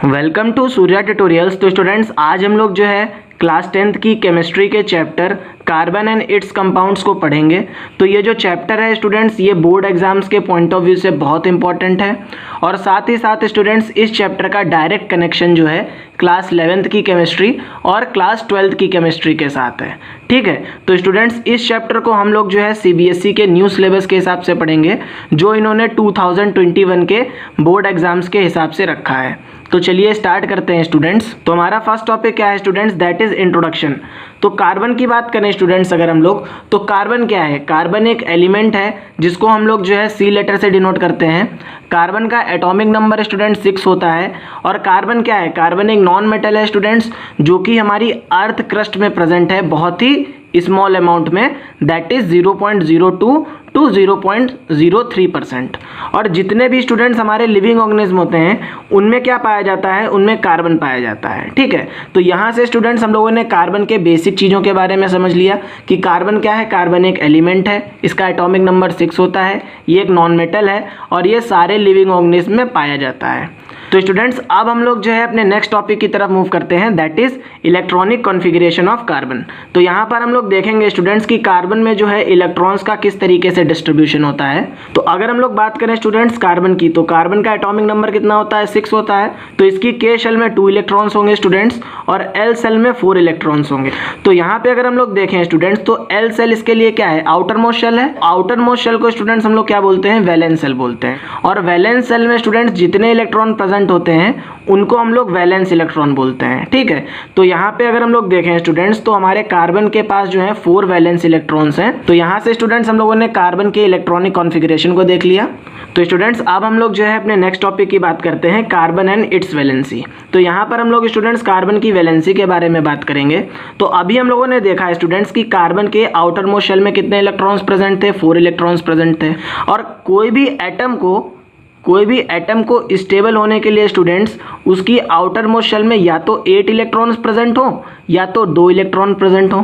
Welcome to Surya tutorials. तो students आज हम लोग जो है क्लास 10th की केमिस्ट्री के chapter carbon and it's compounds को पढ़ेंगे। तो ये जो चैप्टर है स्टूडेंट्स ये बोर्ड एग्जाम्स के पॉइंट ऑफ व्यू से बहुत इंपॉर्टेंट है और साथ ही साथ स्टूडेंट्स इस चैप्टर का डायरेक्ट कनेक्शन जो है क्लास 11th की केमिस्ट्री और क्लास 12th की केमिस्ट्री के साथ है। ठीक है, तो स्टूडेंट्स इस चैप्टर को हम लोग जो है सीबीएसई के न्यू सिलेबस के हिसाब से पढ़ेंगे जो इन्होंने 2021 के बोर्ड एग्जाम्स के हिसाब से रखा है। तो चलिए स्टार्ट करते हैं स्टूडेंट्स। तो हमारा फर्स्ट टॉपिक क्या है स्टूडेंट्स, दैट इज इंट्रोडक्शन। तो कार्बन की बात करें स्टूडेंट्स अगर हम लोग, तो कार्बन क्या है? कार्बन एक एलिमेंट है जिसको हम लोग जो है सी लेटर से डिनोट करते हैं। कार्बन का एटॉमिक नंबर स्टूडेंट 6 होता है और कार्बन क्या है? कार्बन एक नॉन मेटल है स्टूडेंट्स जो कि हमारी अर्थ क्रस्ट में प्रेजेंट है बहुत ही स्मॉल अमाउंट में, दैट इज 0.02 टू 0.03%। और जितने भी स्टूडेंट्स हमारे लिविंग ऑर्गेनिज्म होते हैं उनमें क्या पाया जाता है? उनमें कार्बन पाया जाता है। ठीक है, तो यहाँ से स्टूडेंट्स हम लोगों ने कार्बन के बेसिक चीज़ों के बारे में समझ लिया कि कार्बन क्या है। कार्बन एक एलिमेंट है, इसका एटॉमिक नंबर 6 होता है, ये एक नॉन मेटल है और ये सारे लिविंग ऑर्गेनिज्म में पाया जाता है। तो स्टूडेंट्स अब हम लोग जो है अपने नेक्स्ट टॉपिक की तरफ मूव करते हैं, that is electronic configuration of carbon. तो यहाँ पर हम लोग देखेंगे स्टूडेंट्स कि कार्बन में जो है इलेक्ट्रॉन्स का किस तरीके से डिस्ट्रीब्यूशन होता है। तो अगर हम लोग बात करें स्टूडेंट्स कार्बन की, तो कार्बन का एटॉमिक नंबर कितना होता है? 6 होता है। तो इसकी के शेल में 2 इलेक्ट्रॉन्स होंगे स्टूडेंट्स और एल सेल में 4 इलेक्ट्रॉन्स होंगे। तो यहाँ पे अगर हम लोग देखें स्टूडेंट्स तो एल सेल इसके लिए क्या है? आउटर मोस्ट शेल है। आउटर मोस्ट शेल को स्टूडेंट्स हम लोग क्या बोलते हैं? वैलेंस सेल बोलते हैं। और वैलेंस सेल में स्टूडेंट्स जितने इलेक्ट्रॉन प्रेजेंट होते हैं उनको हम लोग वैलेंस इलेक्ट्रॉन बोलते हैं। ठीक है, तो यहाँ पे अगर हम लोग देखें स्टूडेंट्स तो हमारे कार्बन के पास जो है 4 वैलेंस इलेक्ट्रॉन्स हैं। तो यहाँ से स्टूडेंट्स हम लोगों ने कार्बन के इलेक्ट्रॉनिक कॉन्फ़िगरेशन को देख लिया। तो स्टूडेंट्स अब हम लोग जो है अपने नेक्स्ट टॉपिक की बात करते हैं, कार्बन एंड इट्स वैलेंसी। तो यहाँ पर हम लोग स्टूडेंट्स कार्बन की वैलेंसी के बारे में बात करेंगे। तो अभी हम लोगों ने देखा है स्टूडेंट्स कि कार्बन के आउटर मोस्ट शेल में कितने इलेक्ट्रॉन्स प्रेजेंट थे? 4 इलेक्ट्रॉन्स प्रेजेंट थे। और कोई भी एटम को स्टेबल होने के लिए स्टूडेंट्स उसकी आउटर मोस्ट शेल में या तो 8 इलेक्ट्रॉन्स प्रेजेंट हो या तो 2 इलेक्ट्रॉन प्रेजेंट हो,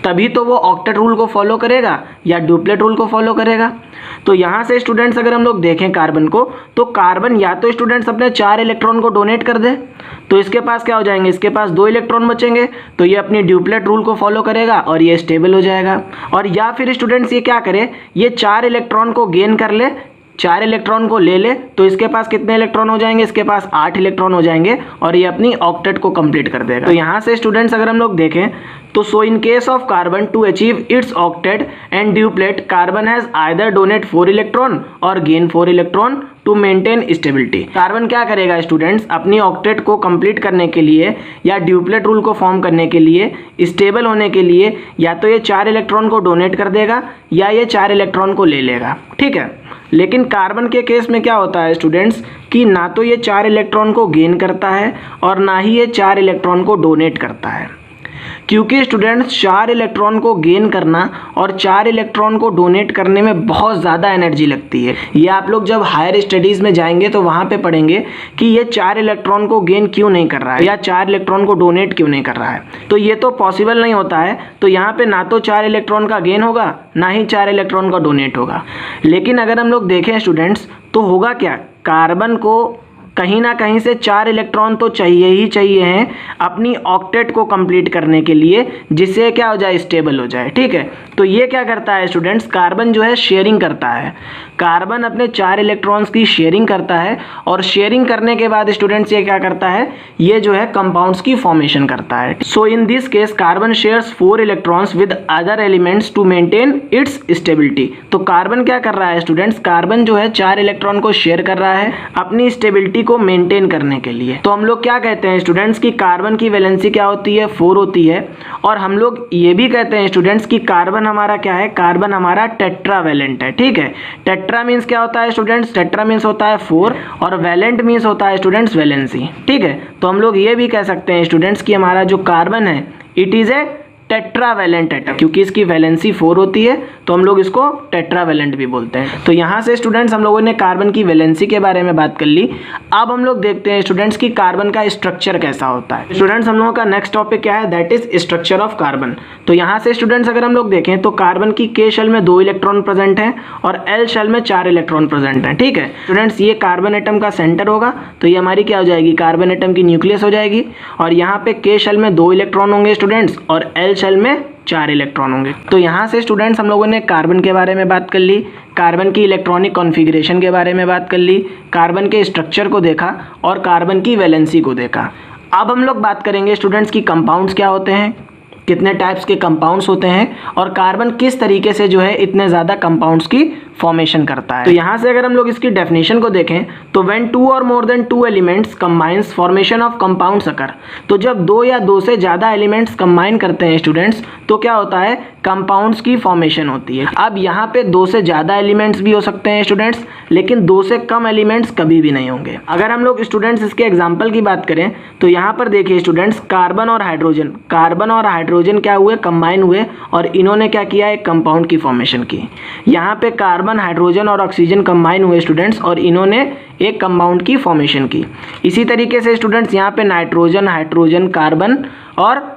तभी तो वो ऑक्टेट रूल को फॉलो करेगा या डुप्लेट रूल को फॉलो करेगा। तो यहाँ से स्टूडेंट्स अगर हम लोग देखें कार्बन को, तो कार्बन या तो स्टूडेंट्स अपने 4 इलेक्ट्रॉन को डोनेट कर दे तो इसके पास क्या हो जाएंगे? इसके पास 2 इलेक्ट्रॉन बचेंगे तो ये अपनी डुप्लेट रूल को फॉलो करेगा और ये स्टेबल हो जाएगा। और या फिर स्टूडेंट्स ये क्या करे? ये 4 इलेक्ट्रॉन को गेन कर ले, 4 इलेक्ट्रॉन को ले ले तो इसके पास कितने इलेक्ट्रॉन हो जाएंगे? इसके पास 8 इलेक्ट्रॉन हो जाएंगे और ये अपनी ऑक्टेट को कंप्लीट कर देगा। तो यहाँ से स्टूडेंट्स अगर हम लोग देखें तो so in case of carbon to achieve its octet and duplet carbon has either donate 4 electron और gain 4 electron to maintain stability. Carbon क्या करेगा स्टूडेंट्स? अपनी ऑक्टेट को कंप्लीट करने के लिए या ड्यूप्लेट रूल को फॉर्म करने के लिए, स्टेबल होने के लिए या तो ये 4 इलेक्ट्रॉन को डोनेट कर देगा या ये 4 इलेक्ट्रॉन को ले लेगा। ठीक है, लेकिन कार्बन के केस में क्या होता है स्टूडेंट्स कि ना तो ये 4 इलेक्ट्रॉन को गेन करता है और ना ही ये 4 इलेक्ट्रॉन को डोनेट करता है। क्योंकि स्टूडेंट्स 4 इलेक्ट्रॉन को गेन करना और 4 इलेक्ट्रॉन को डोनेट करने में बहुत ज़्यादा एनर्जी लगती है। ये आप लोग जब हायर स्टडीज़ में जाएंगे तो वहाँ पे पढ़ेंगे कि ये 4 इलेक्ट्रॉन को गेन क्यों नहीं कर रहा है या 4 इलेक्ट्रॉन को डोनेट क्यों नहीं कर रहा है। तो ये तो पॉसिबल नहीं होता है। तो यहाँ पे ना तो 4 इलेक्ट्रॉन का गेन होगा ना ही 4 इलेक्ट्रॉन का डोनेट होगा। लेकिन अगर हम लोग देखें स्टूडेंट्स तो होगा क्या? कार्बन को कहीं ना कहीं से 4 इलेक्ट्रॉन तो चाहिए ही चाहिए हैं अपनी ऑक्टेट को कंप्लीट करने के लिए, जिससे क्या हो जाए? स्टेबल हो जाए। ठीक है, तो ये क्या करता है स्टूडेंट्स? कार्बन जो है शेयरिंग करता है। कार्बन अपने 4 इलेक्ट्रॉन्स की शेयरिंग करता है और शेयरिंग करने के बाद स्टूडेंट्स ये क्या करता है? ये जो है कंपाउंड्स की फॉर्मेशन करता है। So in this case carbon shares 4 electrons with other elements to maintain its stability. तो कार्बन क्या कर रहा है स्टूडेंट्स? कार्बन जो है 4 इलेक्ट्रॉन को शेयर कर रहा है अपनी स्टेबिलिटी को मेंटेन करने के लिए। तो हम लोग क्या कहते हैं स्टूडेंट्स कि कार्बन की वैलेंसी क्या होती है? 4 होती है। और हम लोग ये भी कहते हैं स्टूडेंट्स कि कार्बन हमारा क्या है? कार्बन हमारा टेट्रावैलेंट है। ठीक है, टेट्रा मीन्स क्या होता है स्टूडेंट्स? टेट्रा मीन्स होता है 4 और वैलेंट मीन्स होता है स्टूडेंट्स वैलेंसी। ठीक है, तो हम लोग ये भी कह सकते हैं स्टूडेंट्स कि हमारा जो कार्बन है it is A tetravalent atom, क्योंकि इसकी वैलेंसी 4 होती है तो हम लोग इसको टेट्रावैलेंट भी बोलते हैं। तो यहाँ से स्टूडेंट्स हम लोगों ने कार्बन की वैलेंसी के बारे में बात कर ली। अब हम लोग देखते हैं स्टूडेंट्स की कार्बन का स्ट्रक्चर कैसा होता है। स्टूडेंट्स हम लोगों का नेक्स्ट टॉपिक क्या है, that is structure of carbon. तो यहाँ से स्टूडेंट्स अगर हम लोग देखें तो कार्बन की के शेल में 2 इलेक्ट्रॉन प्रेजेंट हैं और एल शेल में 4 इलेक्ट्रॉन प्रेजेंट हैं। ठीक है स्टूडेंट्स, ये कार्बन एटम का सेंटर होगा तो ये हमारी क्या हो जाएगी, कार्बन एटम की न्यूक्लियस हो जाएगी। और यहाँ पे के शेल में 2 इलेक्ट्रॉन होंगे स्टूडेंट्स और एल शेल में 4 इलेक्ट्रॉन होंगे। तो यहाँ से स्टूडेंट्स हम लोगों ने कार्बन के बारे में बात कर ली, कार्बन की इलेक्ट्रॉनिक कॉन्फ़िगरेशन के बारे में बात कर ली, कार्बन के स्ट्रक्चर को देखा और कार्बन की वैलेंसी को देखा। अब हम लोग बात करेंगे स्टूडेंट्स की कंपाउंड्स क्या होते हैं, कितने टाइप्स के कंपाउंड्स होते हैं और कार्बन किस तरीके से जो है इतने ज़्यादा कंपाउंड्स की फॉर्मेशन करता है। तो यहाँ से अगर हम लोग इसकी डेफिनेशन को देखें तो व्हेन 2 और more than 2 elements combines formation of compounds occur, तो जब 2 या 2 से ज़्यादा एलिमेंट्स कंबाइन करते हैं स्टूडेंट्स तो क्या होता है, कंपाउंड्स की फॉर्मेशन होती है। अब यहाँ पे 2 से ज़्यादा एलिमेंट्स भी हो सकते हैं स्टूडेंट्स, लेकिन 2 से कम एलिमेंट्स कभी भी नहीं होंगे। अगर हम लोग स्टूडेंट्स इसके एग्जाम्पल की बात करें तो यहाँ पर देखिए स्टूडेंट्स, कार्बन और हाइड्रोजन क्या हुए, कंबाइन हुए और इन्होंने क्या किया, एक कंपाउंड की फॉर्मेशन की। यहाँ पे कार्बन, हाइड्रोजन और ऑक्सीजन कंबाइन हुए स्टूडेंट्स और इन्होंने एक कंपाउंड की फॉर्मेशन की। इसी तरीके से स्टूडेंट्स यहाँ पे नाइट्रोजन, हाइड्रोजन, कार्बन और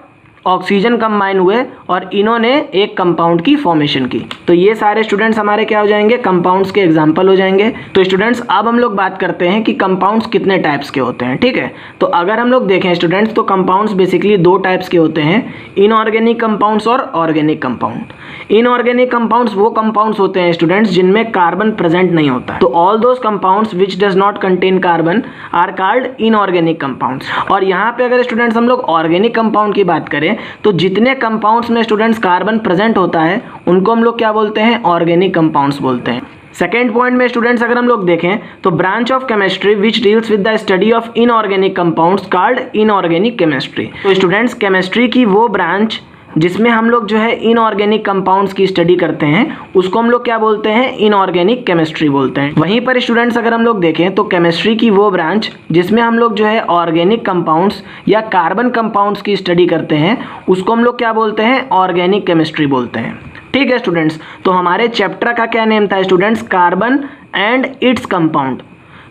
ऑक्सीजन कंबाइन हुए और इन्होंने एक कंपाउंड की फॉर्मेशन की। तो ये सारे स्टूडेंट्स हमारे क्या हो जाएंगे, कंपाउंड्स के एग्जाम्पल हो जाएंगे। तो स्टूडेंट्स अब हम लोग बात करते हैं कि कंपाउंड्स कितने टाइप्स के होते हैं। ठीक है, तो अगर हम लोग देखें स्टूडेंट्स तो कंपाउंड्स बेसिकली 2 टाइप्स के होते हैं, इनऑर्गेनिक कंपाउंड्स और ऑर्गेनिक कंपाउंड। इनऑर्गेनिक कंपाउंड्स वो कंपाउंड्स होते हैं स्टूडेंट्स जिनमें कार्बन प्रेजेंट नहीं होता। तो all those compounds which does not contain carbon are called inorganic compounds. और यहाँ पे अगर स्टूडेंट्स हम लोग ऑर्गेनिक कंपाउंड की बात करें तो जितने कंपाउंड्स में स्टूडेंट्स कार्बन प्रेजेंट होता है उनको हम लोग क्या बोलते हैं, ऑर्गेनिक कंपाउंड्स बोलते हैं। सेकेंड पॉइंट में स्टूडेंट्स अगर हम लोग देखें तो branch of chemistry which deals with the study of inorganic compounds called inorganic chemistry. तो स्टूडेंट्स केमिस्ट्री की वो ब्रांच जिसमें हम लोग जो है इनऑर्गेनिक कंपाउंड्स की स्टडी करते हैं उसको हम लोग क्या बोलते हैं, इनऑर्गेनिक केमिस्ट्री बोलते हैं। वहीं पर स्टूडेंट्स अगर हम लोग देखें तो केमिस्ट्री की वो ब्रांच जिसमें हम लोग जो है ऑर्गेनिक कंपाउंड्स या कार्बन कंपाउंड्स की स्टडी करते हैं उसको हम लोग क्या बोलते हैं, ऑर्गेनिक केमिस्ट्री बोलते हैं। ठीक है स्टूडेंट्स, तो हमारे चैप्टर का क्या नेम था students, carbon and its compound.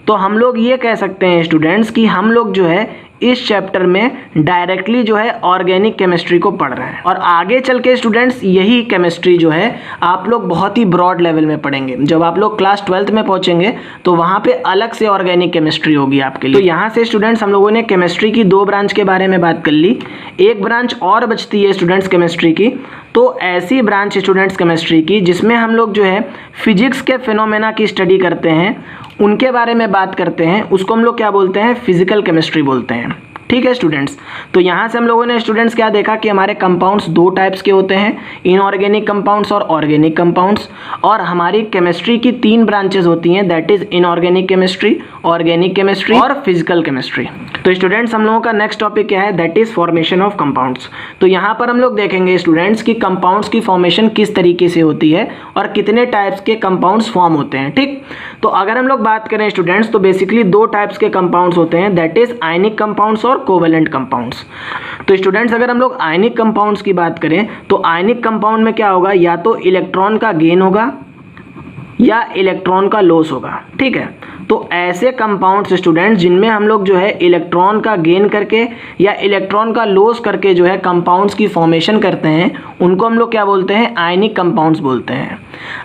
तो हम लोग ये कह सकते हैं स्टूडेंट्स कि हम लोग जो है इस चैप्टर में डायरेक्टली जो है ऑर्गेनिक केमिस्ट्री को पढ़ रहे हैं और आगे चल के स्टूडेंट्स यही केमिस्ट्री जो है आप लोग बहुत ही ब्रॉड लेवल में पढ़ेंगे। जब आप लोग क्लास 12th में पहुंचेंगे तो वहाँ पे अलग से ऑर्गेनिक केमिस्ट्री होगी आपके लिए। तो यहाँ से स्टूडेंट्स हम लोगों ने केमिस्ट्री की 2 ब्रांच के बारे में बात कर ली, एक ब्रांच और बचती है स्टूडेंट्स केमिस्ट्री की। तो ऐसी ब्रांच स्टूडेंट्स केमिस्ट्री की जिसमें हम लोग जो है फिजिक्स के फिनोमेना की स्टडी करते हैं, उनके बारे में बात करते हैं, उसको हम लोग क्या बोलते हैं, फिजिकल केमिस्ट्री बोलते हैं। ठीक है स्टूडेंट्स, तो यहाँ से हम लोगों ने स्टूडेंट्स क्या देखा कि हमारे कंपाउंड्स 2 टाइप्स के होते हैं, इनऑर्गेनिक कंपाउंड्स और ऑर्गेनिक कंपाउंड्स। और हमारी केमिस्ट्री की 3 ब्रांचेस होती हैं, that is inorganic chemistry, organic chemistry और फिजिकल केमिस्ट्री। तो स्टूडेंट्स हम लोगों का नेक्स्ट टॉपिक क्या है, that is formation of compounds. तो यहाँ पर हम लोग देखेंगे स्टूडेंट्स की कंपाउंड्स की फॉर्मेशन किस तरीके से होती है और कितने टाइप्स के कंपाउंड्स फॉर्म होते हैं। ठीक, तो अगर हम लोग बात करें स्टूडेंट्स तो बेसिकली 2 टाइप्स के कंपाउंड्स होते हैं, दैट इज आयनिक कंपाउंड्स और कोवेलेंट कंपाउंड्स। तो स्टूडेंट्स अगर हम लोग आयनिक कंपाउंड्स की बात करें तो आयनिक कंपाउंड में क्या होगा, या तो इलेक्ट्रॉन का गेन होगा या इलेक्ट्रॉन का लॉस होगा। ठीक है, तो ऐसे कंपाउंड्स स्टूडेंट्स जिनमें हम लोग जो है इलेक्ट्रॉन का गेन करके या इलेक्ट्रॉन का लॉस करके जो है कंपाउंड्स की फॉर्मेशन करते हैं उनको हम लोग क्या बोलते हैं, आयनिक कंपाउंड्स बोलते हैं।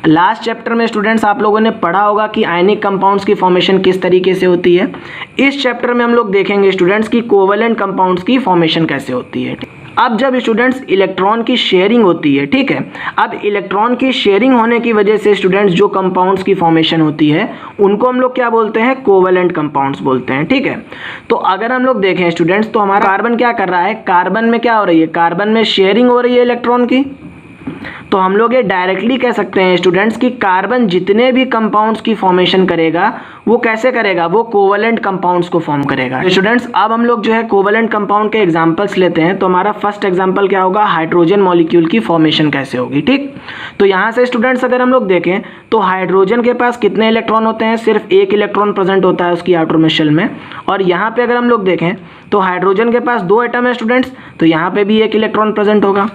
लास्ट चैप्टर में स्टूडेंट्स आप लोगों ने पढ़ा होगा कि आयनिक कंपाउंड्स की फॉर्मेशन किस तरीके से होती है। इस चैप्टर में हम लोग देखेंगे स्टूडेंट्स की कोवेलेंट कंपाउंड्स की फॉर्मेशन कैसे होती है। अब जब स्टूडेंट्स इलेक्ट्रॉन की शेयरिंग होती है, ठीक है, अब इलेक्ट्रॉन की शेयरिंग होने की वजह से स्टूडेंट्स जो कंपाउंड्स की फॉर्मेशन होती है उनको हम लोग क्या बोलते हैं, कोवेलेंट कंपाउंड्स बोलते हैं। ठीक है, तो अगर हम लोग देखें स्टूडेंट्स तो हमारा कार्बन क्या कर रहा है, कार्बन में क्या हो रही है, कार्बन में शेयरिंग हो रही है इलेक्ट्रॉन की। तो हम लोग ये डायरेक्टली कह सकते हैं स्टूडेंट्स कि कार्बन जितने भी कंपाउंड्स की फॉर्मेशन करेगा वो कैसे करेगा, वो कोवलेंट कंपाउंड्स को फॉर्म करेगा। स्टूडेंट्स अब हम लोग जो है कोवलेंट कंपाउंड के एग्जांपल्स लेते हैं। तो हमारा फर्स्ट एग्जांपल क्या होगा, हाइड्रोजन मॉलिक्यूल की फॉर्मेशन कैसे होगी। ठीक, तो यहाँ से स्टूडेंट्स अगर हम लोग देखें तो हाइड्रोजन के पास कितने इलेक्ट्रॉन होते हैं, सिर्फ एक इलेक्ट्रॉन प्रेजेंट होता है उसकी आउटर मोस्ट शेल में। और यहाँ पे अगर हम लोग देखें तो हाइड्रोजन के पास 2 एटम है स्टूडेंट्स, तो यहाँ पे भी एक इलेक्ट्रॉन प्रेजेंट होगा।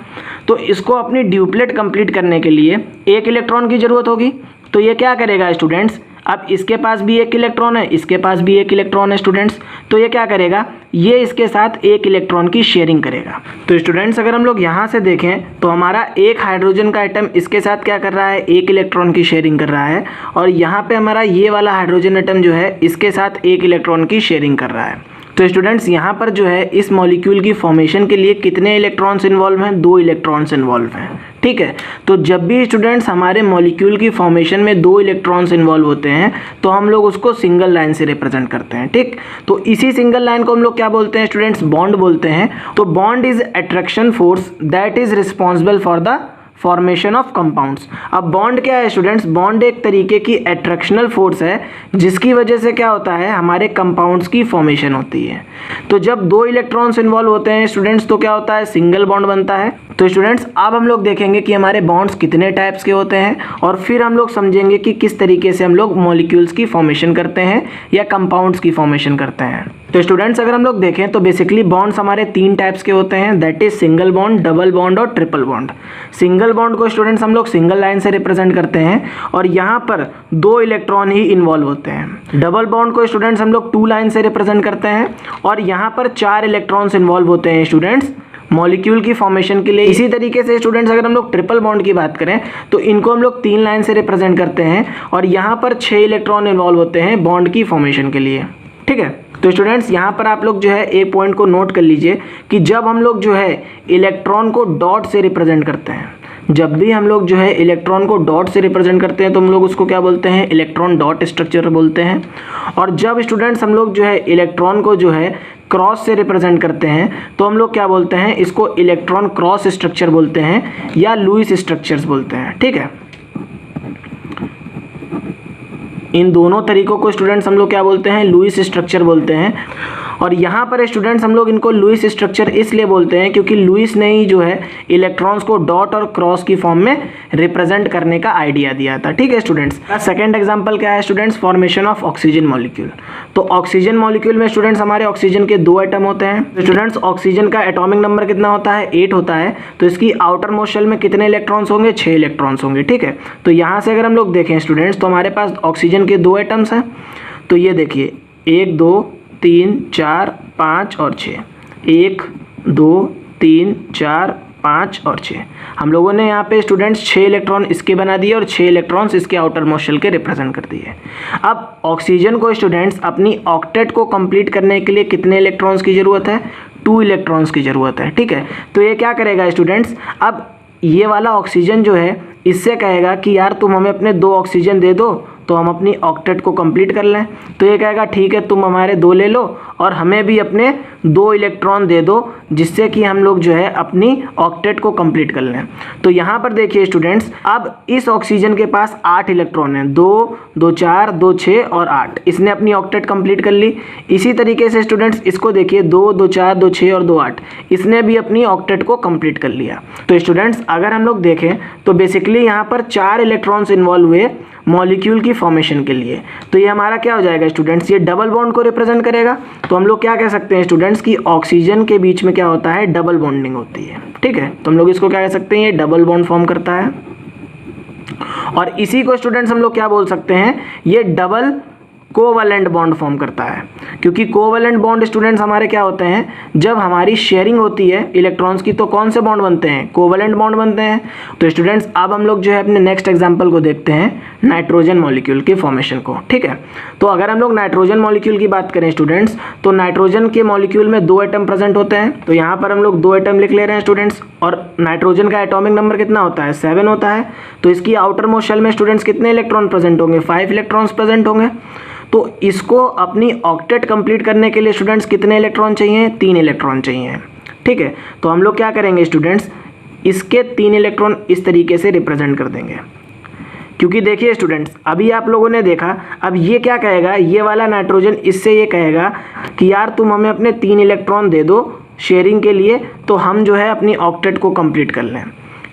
तो इसको अपनी ड्यूप्लेट कंप्लीट करने के लिए एक इलेक्ट्रॉन की जरूरत होगी। तो ये क्या करेगा स्टूडेंट्स, अब इसके पास भी एक इलेक्ट्रॉन है, इसके पास भी एक इलेक्ट्रॉन है स्टूडेंट्स, तो ये क्या करेगा, ये इसके साथ एक इलेक्ट्रॉन की शेयरिंग करेगा। तो स्टूडेंट्स अगर हम लोग यहाँ से देखें तो हमारा एक हाइड्रोजन का एटम इसके साथ क्या कर रहा है, एक इलेक्ट्रॉन की शेयरिंग कर रहा है। और यहाँ पे हमारा ये वाला हाइड्रोजन एटम जो है इसके साथ एक इलेक्ट्रॉन की शेयरिंग कर रहा है। तो स्टूडेंट्स यहाँ पर जो है इस मॉलिक्यूल की फॉर्मेशन के लिए कितने इलेक्ट्रॉन्स इन्वॉल्व हैं, 2 इलेक्ट्रॉन्स इन्वॉल्व हैं। ठीक है, तो जब भी स्टूडेंट्स हमारे मॉलिक्यूल की फॉर्मेशन में 2 इलेक्ट्रॉन्स इन्वॉल्व होते हैं तो हम लोग उसको सिंगल लाइन से रिप्रेजेंट करते हैं। ठीक, तो इसी सिंगल लाइन को हम लोग क्या बोलते हैं स्टूडेंट्स, बॉन्ड बोलते हैं। तो bond is attraction force that is responsible for the formation of compounds. अब बॉन्ड क्या है स्टूडेंट्स, बॉन्ड एक तरीके की एट्रैक्शनल फोर्स है जिसकी वजह से क्या होता है, हमारे कंपाउंड्स की फॉर्मेशन होती है। तो जब 2 इलेक्ट्रॉन्स इन्वॉल्व होते हैं स्टूडेंट्स तो क्या होता है, सिंगल बॉन्ड बनता है। तो स्टूडेंट्स अब हम लोग देखेंगे कि हमारे बॉन्ड्स कितने टाइप्स के होते हैं और फिर हम लोग समझेंगे कि किस तरीके से हम लोग मॉलिक्यूल्स की फॉर्मेशन करते हैं या कंपाउंड्स की फॉर्मेशन करते हैं। तो स्टूडेंट्स अगर हम लोग देखें तो बेसिकली बॉन्ड्स हमारे 3 टाइप्स के होते हैं, that is single bond, double bond और ट्रिपल बॉन्ड। सिंगल बॉन्ड को स्टूडेंट्स हम लोग सिंगल लाइन से रिप्रेजेंट करते हैं और यहाँ पर 2 इलेक्ट्रॉन ही इन्वॉल्व होते हैं। डबल बॉन्ड को स्टूडेंट्स हम लोग 2 लाइन से रिप्रेजेंट करते हैं और यहाँ पर 4 इलेक्ट्रॉन्स इन्वॉल्व होते हैं स्टूडेंट्स मॉलिक्यूल की फॉर्मेशन के लिए। इसी तरीके से स्टूडेंट्स अगर हम लोग ट्रिपल बॉन्ड की बात करें तो इनको हम लोग 3 लाइन से रिप्रेजेंट करते हैं और यहाँ पर 6 इलेक्ट्रॉन इन्वॉल्व होते हैं बॉन्ड की फॉर्मेशन के लिए। ठीक है, तो स्टूडेंट्स यहाँ पर आप लोग जो है एक पॉइंट को नोट कर लीजिए कि जब हम लोग जो है इलेक्ट्रॉन को डॉट से रिप्रेजेंट करते हैं, जब भी हम लोग जो है इलेक्ट्रॉन को डॉट से रिप्रेजेंट करते हैं तो हम लोग उसको क्या बोलते हैं, इलेक्ट्रॉन डॉट स्ट्रक्चर बोलते हैं। और जब स्टूडेंट्स हम लोग जो है इलेक्ट्रॉन को जो है क्रॉस से रिप्रेजेंट करते हैं तो हम लोग क्या बोलते हैं, इसको इलेक्ट्रॉन क्रॉस स्ट्रक्चर बोलते हैं या लुईस स्ट्रक्चर्स बोलते हैं। ठीक है, इन दोनों तरीकों को स्टूडेंट्स हम लोग क्या बोलते हैं, लुईस स्ट्रक्चर बोलते हैं। और यहाँ पर स्टूडेंट्स हम लोग इनको लुईस स्ट्रक्चर इसलिए बोलते हैं क्योंकि लुईस ने ही जो है इलेक्ट्रॉन्स को डॉट और क्रॉस की फॉर्म में रिप्रेजेंट करने का आइडिया दिया था। ठीक है स्टूडेंट्स, सेकंड एग्जांपल क्या है students, formation of oxygen molecule. तो ऑक्सीजन मॉलिक्यूल में स्टूडेंट्स हमारे ऑक्सीजन के 2 एटम होते हैं। तो स्टूडेंट्स ऑक्सीजन का एटॉमिक नंबर कितना होता है, 8 होता है। तो इसकी आउटर मोस्ट शेल में कितने इलेक्ट्रॉन्स होंगे, 6 इलेक्ट्रॉन्स होंगे। ठीक है, तो यहाँ से अगर हम लोग देखें स्टूडेंट्स तो हमारे पास ऑक्सीजन के 2 एटम्स हैं। तो ये देखिए 1 2 3 4 5 और 6, 1 2 3 4 5 और 6। हम लोगों ने यहाँ पे स्टूडेंट्स 6 इलेक्ट्रॉन इसके बना दिए और 6 इलेक्ट्रॉन्स इसके आउटर मोस्ट शेल के रिप्रेजेंट कर दिए। अब ऑक्सीजन को स्टूडेंट्स अपनी ऑक्टेट को कंप्लीट करने के लिए कितने इलेक्ट्रॉन्स की ज़रूरत है, 2 इलेक्ट्रॉन्स की ज़रूरत है। ठीक है, तो ये क्या करेगा स्टूडेंट्स, अब ये वाला ऑक्सीजन जो है इससे कहेगा कि यार तुम हमें अपने 2 ऑक्सीजन दे दो तो हम अपनी ऑक्टेट को कंप्लीट कर लें। तो ये कहेगा ठीक है तुम हमारे 2 ले लो और हमें भी अपने 2 इलेक्ट्रॉन दे दो जिससे कि हम लोग जो है अपनी ऑक्टेट को कंप्लीट कर लें। तो यहाँ पर देखिए स्टूडेंट्स, अब इस ऑक्सीजन के पास 8 इलेक्ट्रॉन हैं, 2 2 4 2 6 और 8। इसने अपनी ऑक्टेट कंप्लीट कर ली। इसी तरीके से स्टूडेंट्स इसको देखिए 2 2 4 2 6 और 2 8, इसने भी अपनी ऑक्टेट को कंप्लीट कर लिया। तो स्टूडेंट्स अगर हम लोग देखें तो बेसिकली यहाँ पर 4 इलेक्ट्रॉन्स इन्वॉल्व हुए मॉलिक्यूल की फॉर्मेशन के लिए। तो ये हमारा क्या हो जाएगा स्टूडेंट्स, ये डबल बॉन्ड को रिप्रेजेंट करेगा। तो हम लोग क्या कह सकते हैं स्टूडेंट्स कि ऑक्सीजन के बीच में क्या होता है, डबल बॉन्डिंग होती है। ठीक है, तो हम लोग इसको क्या कह सकते हैं, ये डबल बॉन्ड फॉर्म करता है। और इसी को स्टूडेंट्स हम लोग क्या बोल सकते हैं, ये डबल कोवैलेंट बॉन्ड फॉर्म करता है। क्योंकि कोवैलेंट बॉन्ड स्टूडेंट्स हमारे क्या होते हैं, जब हमारी शेयरिंग होती है इलेक्ट्रॉन्स की तो कौन से बॉन्ड बनते हैं, कोवैलेंट बॉन्ड बनते हैं। तो स्टूडेंट्स अब हम लोग जो है अपने नेक्स्ट एग्जांपल को देखते हैं, नाइट्रोजन मॉलिक्यूल की फॉर्मेशन को। ठीक है, तो अगर हम लोग नाइट्रोजन मॉलिक्यूल की बात करें स्टूडेंट्स तो नाइट्रोजन के मॉलिक्यूल में 2 एटम प्रेजेंट होते हैं। तो यहाँ पर हम लोग 2 एटम लिख ले रहे हैं स्टूडेंट्स। और नाइट्रोजन का एटॉमिक नंबर कितना होता है, 7 होता है। तो इसकी आउटर मोस्ट शेल में स्टूडेंट्स कितने इलेक्ट्रॉन प्रेजेंट होंगे, 5 इलेक्ट्रॉन्स प्रेजेंट होंगे। तो इसको अपनी ऑक्टेट कंप्लीट करने के लिए स्टूडेंट्स कितने इलेक्ट्रॉन चाहिए, 3 इलेक्ट्रॉन चाहिए। ठीक है, तो हम लोग क्या करेंगे स्टूडेंट्स, इसके 3 इलेक्ट्रॉन इस तरीके से रिप्रेजेंट कर देंगे। क्योंकि देखिए स्टूडेंट्स, अभी आप लोगों ने देखा, अब ये क्या कहेगा, ये वाला नाइट्रोजन इससे ये कहेगा कि यार तुम हमें अपने 3 इलेक्ट्रॉन दे दो शेयरिंग के लिए, तो हम जो है अपनी ऑक्टेट को कंप्लीट कर लें।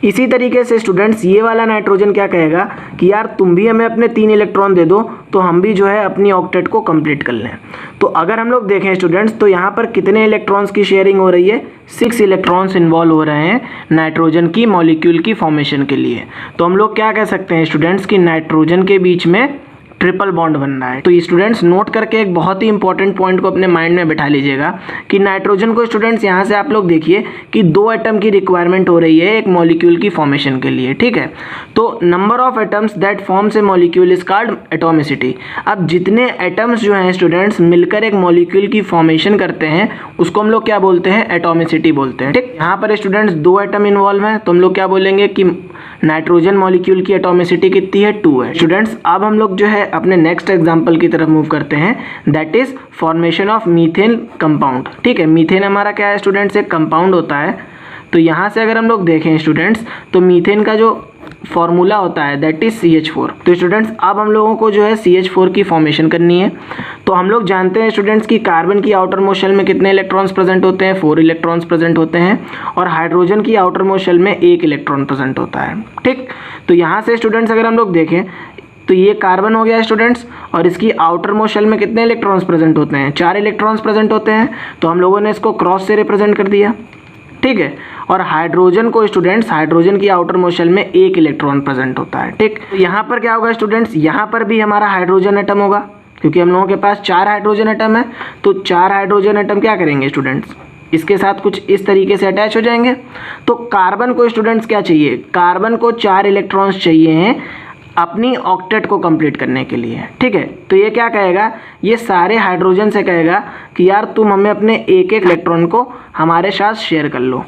इसी तरीके से स्टूडेंट्स ये वाला नाइट्रोजन क्या कहेगा कि यार तुम भी हमें अपने 3 इलेक्ट्रॉन दे दो, तो हम भी जो है अपनी ऑक्टेट को कंप्लीट कर लें। तो अगर हम लोग देखें स्टूडेंट्स, तो यहाँ पर कितने इलेक्ट्रॉन्स की शेयरिंग हो रही है, 6 इलेक्ट्रॉन्स इन्वॉल्व हो रहे हैं नाइट्रोजन की मॉलिक्यूल की फॉर्मेशन के लिए। तो हम लोग क्या कह सकते हैं स्टूडेंट्स कि नाइट्रोजन के बीच में ट्रिपल बॉन्ड बन रहा है। तो ये स्टूडेंट्स नोट करके एक बहुत ही इंपॉर्टेंट पॉइंट को अपने माइंड में बिठा लीजिएगा कि नाइट्रोजन को स्टूडेंट्स यहाँ से आप लोग देखिए कि 2 एटम की रिक्वायरमेंट हो रही है एक मॉलिक्यूल की फॉर्मेशन के लिए, ठीक है। तो number of atoms that forms a molecule is called atomicity. अब जितने एटम्स जो हैं स्टूडेंट्स मिलकर एक मॉलिक्यूल की फॉर्मेशन करते हैं उसको हम लोग क्या बोलते हैं, एटोमिसिटी बोलते हैं, ठीक। यहाँ पर स्टूडेंट्स 2 एटम इन्वॉल्व हैं, तो हम लोग क्या बोलेंगे कि नाइट्रोजन मॉलिक्यूल की एटोमिसिटी कितनी है, 2 है। स्टूडेंट्स अब हम लोग जो है अपने नेक्स्ट एग्जांपल की तरफ मूव करते हैं, that is formation of methane compound, ठीक है। मीथेन हमारा क्या है स्टूडेंट्स, एक कंपाउंड होता है। तो यहाँ से अगर हम लोग देखें स्टूडेंट्स, तो मीथेन का जो फॉर्मूला होता है दैट इज CH4। तो स्टूडेंट्स अब हम लोगों को जो है CH4 की फॉर्मेशन करनी है। तो हम लोग जानते हैं स्टूडेंट्स कि कार्बन की आउटर मोस्ट शेल में कितने इलेक्ट्रॉन्स प्रेजेंट होते हैं, 4 इलेक्ट्रॉन्स प्रेजेंट होते हैं, और हाइड्रोजन की आउटर मोस्ट शेल में 1 इलेक्ट्रॉन प्रेजेंट होता है, ठीक। तो यहाँ से स्टूडेंट्स अगर हम लोग देखें तो ये कार्बन हो गया स्टूडेंट्स, और इसकी आउटर मोस्ट शेल में कितने इलेक्ट्रॉन्स प्रेजेंट होते हैं, 4 इलेक्ट्रॉन्स प्रेजेंट होते हैं। तो हम लोगों ने इसको क्रॉस से रिप्रेजेंट कर दिया, ठीक है। और हाइड्रोजन को स्टूडेंट्स, हाइड्रोजन की आउटर मोस्ट शेल में 1 इलेक्ट्रॉन प्रेजेंट होता है, ठीक। तो यहाँ पर क्या होगा स्टूडेंट्स, यहाँ पर भी हमारा हाइड्रोजन एटम होगा, क्योंकि हम लोगों के पास 4 हाइड्रोजन एटम है। तो 4 हाइड्रोजन एटम क्या करेंगे स्टूडेंट्स, इसके साथ कुछ इस तरीके से अटैच हो जाएंगे। तो कार्बन को स्टूडेंट्स क्या चाहिए, कार्बन को 4 इलेक्ट्रॉन्स चाहिए हैं अपनी ऑक्टेट को कंप्लीट करने के लिए, ठीक है। तो ये क्या कहेगा, ये सारे हाइड्रोजन से कहेगा कि यार तुम हमें अपने एक इलेक्ट्रॉन को हमारे साथ शेयर कर लो।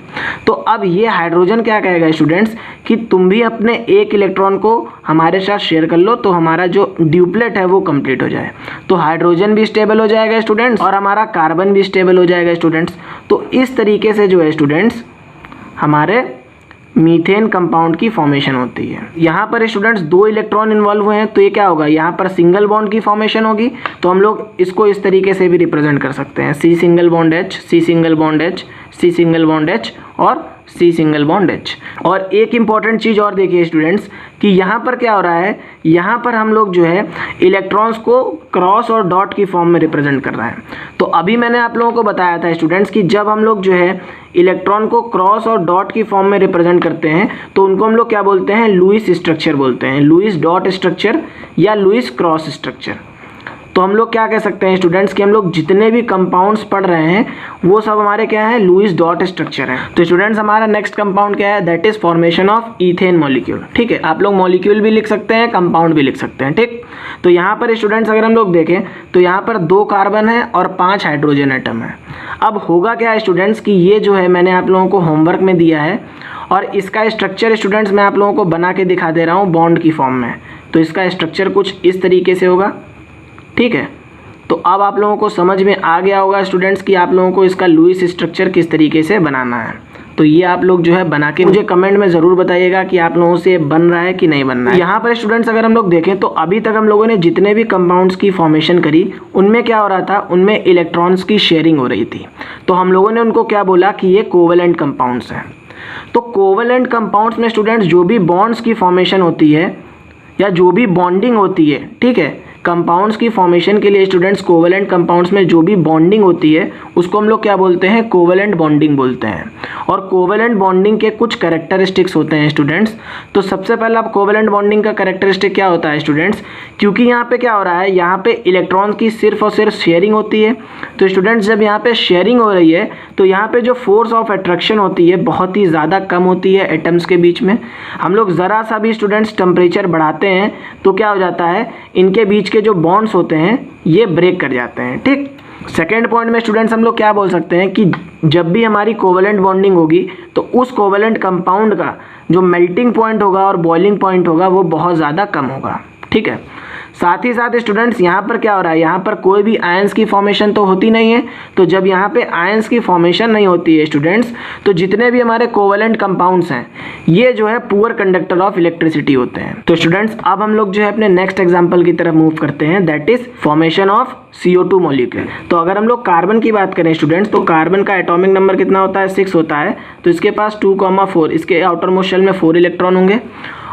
तो अब ये हाइड्रोजन क्या कहेगा स्टूडेंट्स कि तुम भी अपने 1 इलेक्ट्रॉन को हमारे साथ शेयर कर लो, तो हमारा जो ड्यूप्लेट है वो कंप्लीट हो जाए। तो हाइड्रोजन भी स्टेबल हो जाएगा स्टूडेंट्स, और हमारा कार्बन भी स्टेबल हो जाएगा स्टूडेंट्स। तो इस तरीके से जो है स्टूडेंट्स हमारे मीथेन कंपाउंड की फॉर्मेशन होती है। यहाँ पर स्टूडेंट्स 2 इलेक्ट्रॉन इन्वॉल्व हुए हैं, तो ये क्या होगा, यहाँ पर सिंगल बॉन्ड की फॉर्मेशन होगी। तो हम लोग इसको इस तरीके से भी रिप्रेजेंट कर सकते हैं, C single bond H, C single bond H, C single bond H और C सिंगल बॉन्ड H। और एक इंपॉर्टेंट चीज़ और देखिए स्टूडेंट्स कि यहाँ पर क्या हो रहा है, यहाँ पर हम लोग जो है इलेक्ट्रॉन्स को क्रॉस और डॉट की फॉर्म में रिप्रेजेंट कर रहे हैं। तो अभी मैंने आप लोगों को बताया था स्टूडेंट्स कि जब हम लोग जो है इलेक्ट्रॉन को क्रॉस और डॉट की फॉर्म में रिप्रेजेंट करते हैं तो उनको हम लोग क्या बोलते हैं, लुईस स्ट्रक्चर बोलते हैं, लुईस डॉट स्ट्रक्चर या लुईस क्रॉस स्ट्रक्चर। तो हम लोग क्या कह सकते हैं स्टूडेंट्स कि हम लोग जितने भी कंपाउंड्स पढ़ रहे हैं वो सब हमारे क्या है, लुईस डॉट स्ट्रक्चर है। तो स्टूडेंट्स हमारा नेक्स्ट कंपाउंड क्या है, that is formation of ethane molecule, ठीक है। आप लोग मॉलिक्यूल भी लिख सकते हैं, कंपाउंड भी लिख सकते हैं, ठीक। तो यहाँ पर स्टूडेंट्स अगर हम लोग देखें तो यहाँ पर 2 कार्बन है और 5 हाइड्रोजन एटम है। अब होगा क्या स्टूडेंट्स कि ये जो है मैंने आप लोगों को होमवर्क में दिया है, और इसका स्ट्रक्चर स्टूडेंट्स मैं आप लोगों को बना के दिखा दे रहा हूँ बॉन्ड की फॉर्म में। तो इसका स्ट्रक्चर कुछ इस तरीके से होगा, ठीक है। तो अब आप लोगों को समझ में आ गया होगा स्टूडेंट्स कि आप लोगों को इसका लुईस स्ट्रक्चर किस तरीके से बनाना है। तो ये आप लोग जो है बना के मुझे कमेंट में ज़रूर बताइएगा कि आप लोगों से बन रहा है कि नहीं बन रहा है। यहाँ पर स्टूडेंट्स अगर हम लोग देखें तो अभी तक हम लोगों ने जितने भी कंपाउंड्स की फॉर्मेशन करी उनमें क्या हो रहा था, उनमें इलेक्ट्रॉन्स की शेयरिंग हो रही थी। तो हम लोगों ने उनको क्या बोला कि ये कोवेलेंट कंपाउंड्स हैं। तो कोवेलेंट कंपाउंड्स में स्टूडेंट्स जो भी बॉन्ड्स की फॉर्मेशन होती है या जो भी बॉन्डिंग होती है, ठीक है, कंपाउंड्स की फॉर्मेशन के लिए स्टूडेंट्स कोवेलेंट कंपाउंड्स में जो भी बॉन्डिंग होती है उसको हम लोग क्या बोलते हैं, कोवेलेंट बॉन्डिंग बोलते हैं। और कोवेलेंट बॉन्डिंग के कुछ कैरेक्टरिस्टिक्स होते हैं स्टूडेंट्स। तो सबसे पहला कोवेलेंट बॉन्डिंग का कैरेक्टरिस्टिक क्या होता है स्टूडेंट्स, क्योंकि यहाँ पे क्या हो रहा है, यहाँ पे इलेक्ट्रॉन की सिर्फ और सिर्फ शेयरिंग होती है। तो स्टूडेंट्स जब यहाँ पे शेयरिंग हो रही है तो यहाँ पे जो फोर्स ऑफ अट्रैक्शन होती है बहुत ही ज़्यादा कम होती है एटम्स के बीच में। हम लोग ज़रा सा भी स्टूडेंट्स टेम्परेचर बढ़ाते हैं तो क्या हो जाता है, इनके बीच के जो बॉन्ड्स होते हैं ये ब्रेक कर जाते हैं, ठीक। सेकेंड पॉइंट में स्टूडेंट्स हम लोग क्या बोल सकते हैं कि जब भी हमारी कोवेलेंट बॉन्डिंग होगी तो उस कोवेलेंट कंपाउंड का जो मेल्टिंग पॉइंट होगा और बॉइलिंग पॉइंट होगा वो बहुत ज़्यादा कम होगा, ठीक है। साथ ही साथ स्टूडेंट्स यहाँ पर क्या हो रहा है, यहाँ पर कोई भी आयंस की फॉर्मेशन तो होती नहीं है। तो जब यहाँ पे आयंस की फॉर्मेशन नहीं होती है स्टूडेंट्स, तो जितने भी हमारे कोवेलेंट कंपाउंड्स हैं ये जो है पुअर कंडक्टर ऑफ इलेक्ट्रिसिटी होते हैं। तो स्टूडेंट्स अब हम लोग जो है अपने नेक्स्ट एग्जाम्पल की तरफ मूव करते हैं, that is formation of CO2 molecule. तो अगर हम लोग कार्बन की बात करें स्टूडेंट्स, तो कार्बन का एटॉमिक नंबर कितना होता है, 6 होता है। तो इसके पास 2,4, इसके आउटर मोस्ट शेल में 4 इलेक्ट्रॉन होंगे।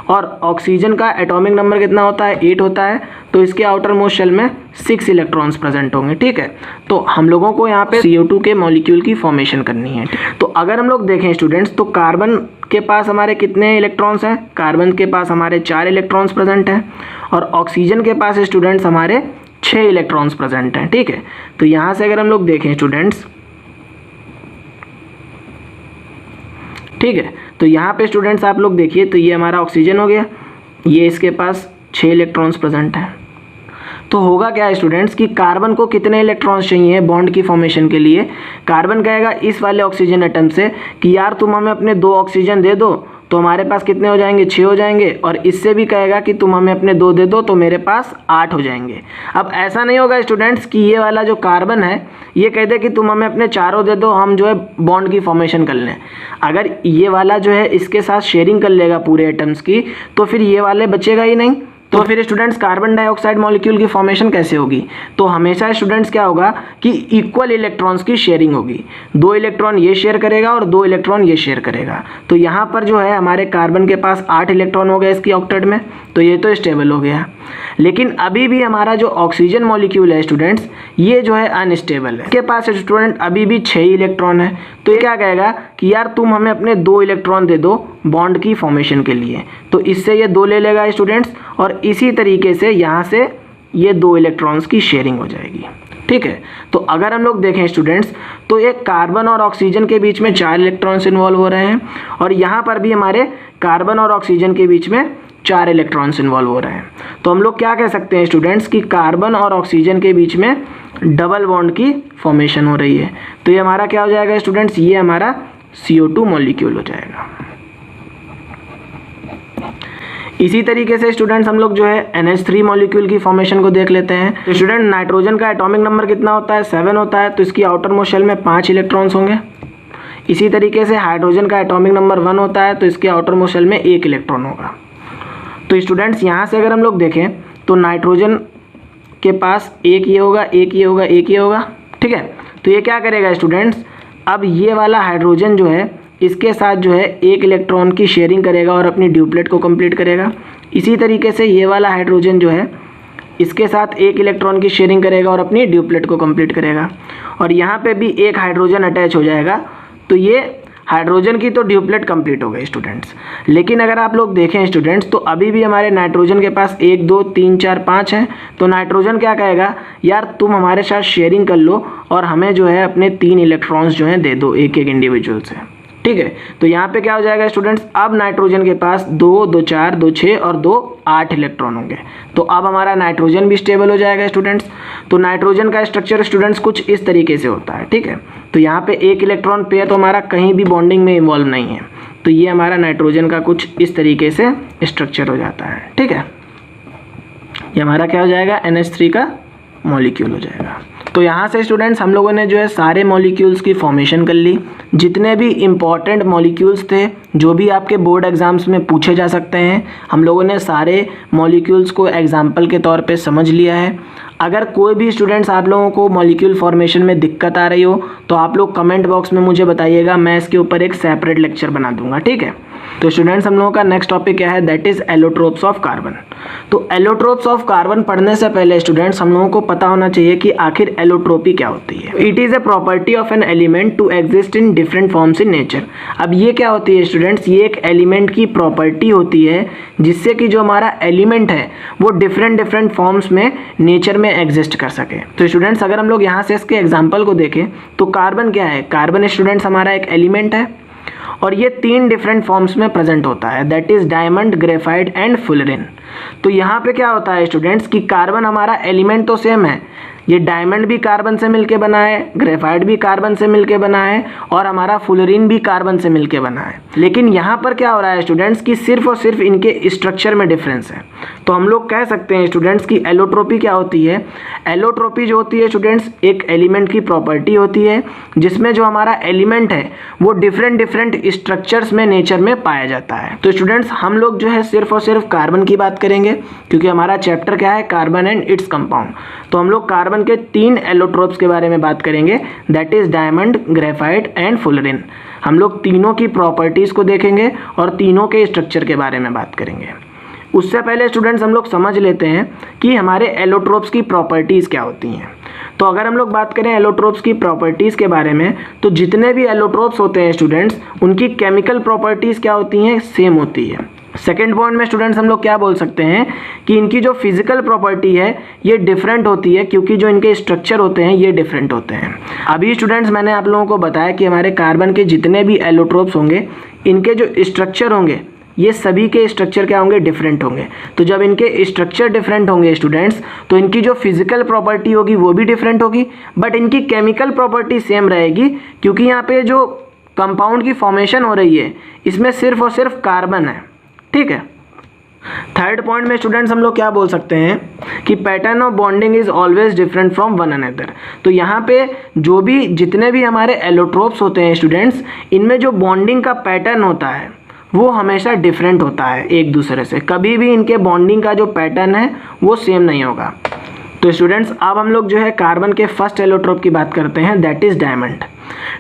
और ऑक्सीजन का एटॉमिक नंबर कितना होता है, 8 होता है। तो इसके आउटर मोस्ट शेल में 6 इलेक्ट्रॉन्स प्रेजेंट होंगे, ठीक है। तो हम लोगों को यहाँ पे CO2 के मॉलिक्यूल की फॉर्मेशन करनी है। तो अगर हम लोग देखें स्टूडेंट्स, तो कार्बन के पास हमारे कितने इलेक्ट्रॉन्स हैं, कार्बन के पास हमारे 4 इलेक्ट्रॉन्स प्रेजेंट हैं। और ऑक्सीजन के पास स्टूडेंट्स हमारे 6 इलेक्ट्रॉन्स प्रेजेंट हैं, ठीक है। तो यहाँ से अगर हम लोग देखें स्टूडेंट्स, ठीक है, तो यहाँ पे स्टूडेंट्स आप लोग देखिए, तो ये हमारा ऑक्सीजन हो गया, ये इसके पास 6 इलेक्ट्रॉन्स प्रेजेंट हैं। तो होगा क्या स्टूडेंट्स कि कार्बन को कितने इलेक्ट्रॉन्स चाहिए बॉन्ड की फॉर्मेशन के लिए। कार्बन कहेगा इस वाले ऑक्सीजन एटम से कि यार तुम हमें अपने 2 ऑक्सीजन दे दो, तो हमारे पास कितने हो जाएंगे, 6 हो जाएंगे। और इससे भी कहेगा कि तुम हमें अपने 2 दे दो, तो मेरे पास 8 हो जाएंगे। अब ऐसा नहीं होगा स्टूडेंट्स कि ये वाला जो कार्बन है ये कह दे कि तुम हमें अपने 4 दे दो, हम जो है बॉन्ड की फॉर्मेशन कर लें। अगर ये वाला जो है इसके साथ शेयरिंग कर लेगा पूरे एटम्स की, तो फिर ये वाले बचेगा ही नहीं। तो फिर स्टूडेंट्स कार्बन डाइऑक्साइड मॉलिक्यूल की फॉर्मेशन कैसे होगी, तो हमेशा स्टूडेंट्स क्या होगा कि इक्वल इलेक्ट्रॉन्स की शेयरिंग होगी। 2 इलेक्ट्रॉन ये शेयर करेगा और 2 इलेक्ट्रॉन ये शेयर करेगा। तो यहाँ पर जो है हमारे कार्बन के पास 8 इलेक्ट्रॉन हो गए इसकी ऑक्टेट में, तो ये तो स्टेबल हो गया। लेकिन अभी भी हमारा जो ऑक्सीजन मॉलिक्यूल है स्टूडेंट्स, ये जो है अनस्टेबल है। इसके पास स्टूडेंट अभी भी 6 इलेक्ट्रॉन है। तो ये क्या कहेगा कि यार तुम हमें अपने 2 इलेक्ट्रॉन दे दो बॉन्ड की फॉर्मेशन के लिए। तो इससे ये 2 ले लेगा स्टूडेंट्स, और इसी तरीके से यहाँ से ये 2 इलेक्ट्रॉन्स की शेयरिंग हो जाएगी, ठीक है। तो अगर हम लोग देखें स्टूडेंट्स, तो एक कार्बन और ऑक्सीजन के बीच में 4 इलेक्ट्रॉन्स इन्वॉल्व हो रहे हैं, और यहाँ पर भी हमारे कार्बन और ऑक्सीजन के बीच में 4 इलेक्ट्रॉन्स इन्वॉल्व हो रहे हैं। तो हम लोग क्या कह सकते हैं स्टूडेंट्स कि कार्बन और ऑक्सीजन के बीच में डबल बॉन्ड की फॉर्मेशन हो रही है। तो ये हमारा क्या हो जाएगा स्टूडेंट्स, ये हमारा CO2 मॉलिक्यूल हो जाएगा। इसी तरीके से स्टूडेंट्स हम लोग जो है NH3 मॉलिक्यूल की फॉर्मेशन को देख लेते हैं। तो स्टूडेंट नाइट्रोजन का एटॉमिक नंबर कितना होता है, 7 होता है। तो इसकी आउटर मोस्ट शेल में 5 इलेक्ट्रॉन्स होंगे। इसी तरीके से हाइड्रोजन का एटॉमिक नंबर 1 होता है, तो इसके आउटर मोस्ट शेल में 1 इलेक्ट्रॉन होगा। तो स्टूडेंट्स यहाँ से अगर हम लोग देखें, तो नाइट्रोजन के पास 1 ये होगा, 1 ये होगा, 1 ये होगा, ठीक है। तो ये क्या करेगा स्टूडेंट्स, अब ये वाला हाइड्रोजन जो है इसके साथ जो है 1 इलेक्ट्रॉन की शेयरिंग करेगा और अपनी ड्यूप्लेट को कंप्लीट करेगा। इसी तरीके से ये वाला हाइड्रोजन जो है इसके साथ 1 इलेक्ट्रॉन की शेयरिंग करेगा और अपनी ड्यूप्लेट को कंप्लीट करेगा। और यहाँ पे भी एक हाइड्रोजन अटैच हो जाएगा। तो ये हाइड्रोजन की तो ड्यूप्लेट कंप्लीट हो गई स्टूडेंट्स। लेकिन अगर आप लोग देखें स्टूडेंट्स, तो अभी भी हमारे नाइट्रोजन के पास 1 2 3 4 5 हैं। तो नाइट्रोजन क्या कहेगा, यार तुम हमारे साथ शेयरिंग कर लो और हमें जो है अपने 3 इलेक्ट्रॉन्स जो हैं दे दो एक एक इंडिविजुअल से, ठीक है। तो यहाँ पे क्या हो जाएगा स्टूडेंट्स, अब नाइट्रोजन के पास 2 2 4 2 6 और 2 8 इलेक्ट्रॉन होंगे। तो अब हमारा नाइट्रोजन भी स्टेबल हो जाएगा स्टूडेंट्स। तो नाइट्रोजन का स्ट्रक्चर स्टूडेंट्स कुछ इस तरीके से होता है, ठीक है। तो यहाँ पे 1 इलेक्ट्रॉन पेयर तो हमारा कहीं भी बॉन्डिंग में इन्वॉल्व नहीं है। तो ये हमारा नाइट्रोजन का कुछ इस तरीके से स्ट्रक्चर हो जाता है, ठीक है। ये हमारा क्या हो जाएगा, NH3 का मॉलिक्यूल हो जाएगा। तो यहाँ से स्टूडेंट्स हम लोगों ने जो है सारे मॉलिक्यूल्स की फॉर्मेशन कर ली। जितने भी इम्पॉर्टेंट मॉलिक्यूल्स थे जो भी आपके बोर्ड एग्जाम्स में पूछे जा सकते हैं, हम लोगों ने सारे मॉलिक्यूल्स को एग्जाम्पल के तौर पे समझ लिया है। अगर कोई भी स्टूडेंट्स आप लोगों को मॉलिक्यूल फॉर्मेशन में दिक्कत आ रही हो, तो आप लोग कमेंट बॉक्स में मुझे बताइएगा, मैं इसके ऊपर एक सेपरेट लेक्चर बना दूंगा, ठीक है। तो स्टूडेंट्स हम लोगों का नेक्स्ट टॉपिक क्या है, that is allotropes of carbon. तो एलोट्रोप्स ऑफ कार्बन पढ़ने से पहले स्टूडेंट्स हम लोगों को पता होना चाहिए कि आखिर एलोट्रोपी क्या होती है। It is a property of an element to exist in different forms in nature. अब ये क्या होती है स्टूडेंट्स, ये एक एलिमेंट की प्रॉपर्टी होती है जिससे कि जो हमारा एलिमेंट है वो डिफरेंट फॉर्म्स में नेचर में एग्जिस्ट कर सके। तो स्टूडेंट्स अगर हम लोग यहाँ से इसके एग्जाम्पल को देखें, तो कार्बन क्या है, कार्बन स्टूडेंट्स हमारा एक एलिमेंट है और ये 3 डिफरेंट फॉर्म्स में प्रेजेंट होता है, that is diamond, graphite and fullerene. तो यहाँ पे क्या होता है स्टूडेंट्स कि कार्बन हमारा एलिमेंट तो सेम है, ये डायमंड भी कार्बन से मिलके बना है, ग्रेफाइट भी कार्बन से मिलके बना है और हमारा फुलरिन भी कार्बन से मिलके बना है। लेकिन यहाँ पर क्या हो रहा है स्टूडेंट्स कि सिर्फ और सिर्फ इनके स्ट्रक्चर में डिफरेंस है। तो हम लोग कह सकते हैं स्टूडेंट्स कि एलोट्रोपी क्या होती है। एलोट्रोपी जो होती है स्टूडेंट्स एक एलिमेंट की प्रॉपर्टी होती है जिसमें जो हमारा एलिमेंट है वो डिफरेंट डिफरेंट स्ट्रक्चर्स में नेचर में पाया जाता है। तो स्टूडेंट्स हम लोग जो है सिर्फ और सिर्फ कार्बन की बात करेंगे क्योंकि हमारा चैप्टर क्या है, कार्बन एंड इट्स कंपाउंड। तो हम लोग कार्बन के 3 एलोट्रोप्स के बारे में बात करेंगे, that is diamond, graphite and fullerene. हम लोग तीनों की प्रॉपर्टीज़ को देखेंगे और तीनों के स्ट्रक्चर के बारे में बात करेंगे। उससे पहले स्टूडेंट्स हम लोग समझ लेते हैं कि हमारे एलोट्रोप्स की प्रॉपर्टीज़ क्या होती हैं। तो अगर हम लोग बात करें एलोट्रोप्स की प्रॉपर्टीज़ के बारे में, तो जितने भी एलोट्रोप्स होते हैं स्टूडेंट्स उनकी केमिकल प्रॉपर्टीज़ क्या होती हैं, सेम होती है। सेकेंड पॉइंट में स्टूडेंट्स हम लोग क्या बोल सकते हैं कि इनकी जो फिजिकल प्रॉपर्टी है ये डिफरेंट होती है क्योंकि जो इनके स्ट्रक्चर होते हैं ये डिफरेंट होते हैं। अभी स्टूडेंट्स मैंने आप लोगों को बताया कि हमारे कार्बन के जितने भी एलोट्रोप्स होंगे इनके जो स्ट्रक्चर होंगे ये सभी के स्ट्रक्चर क्या होंगे, डिफरेंट होंगे। तो जब इनके स्ट्रक्चर डिफरेंट होंगे स्टूडेंट्स तो इनकी जो फिजिकल प्रॉपर्टी होगी वो भी डिफरेंट होगी, बट इनकी केमिकल प्रॉपर्टी सेम रहेगी क्योंकि यहाँ पे जो कंपाउंड की फॉर्मेशन हो रही है इसमें सिर्फ और सिर्फ कार्बन है, ठीक है। थर्ड पॉइंट में स्टूडेंट्स हम लोग क्या बोल सकते हैं कि pattern of bonding is always different from one another. तो यहाँ पे जो भी जितने भी हमारे एलोट्रोप्स होते हैं स्टूडेंट्स इनमें जो बॉन्डिंग का पैटर्न होता है वो हमेशा डिफरेंट होता है एक दूसरे से, कभी भी इनके बॉन्डिंग का जो पैटर्न है वो सेम नहीं होगा। तो स्टूडेंट्स अब हम लोग जो है कार्बन के फर्स्ट एलोट्रोप की बात करते हैं, दैट इज डायमंड।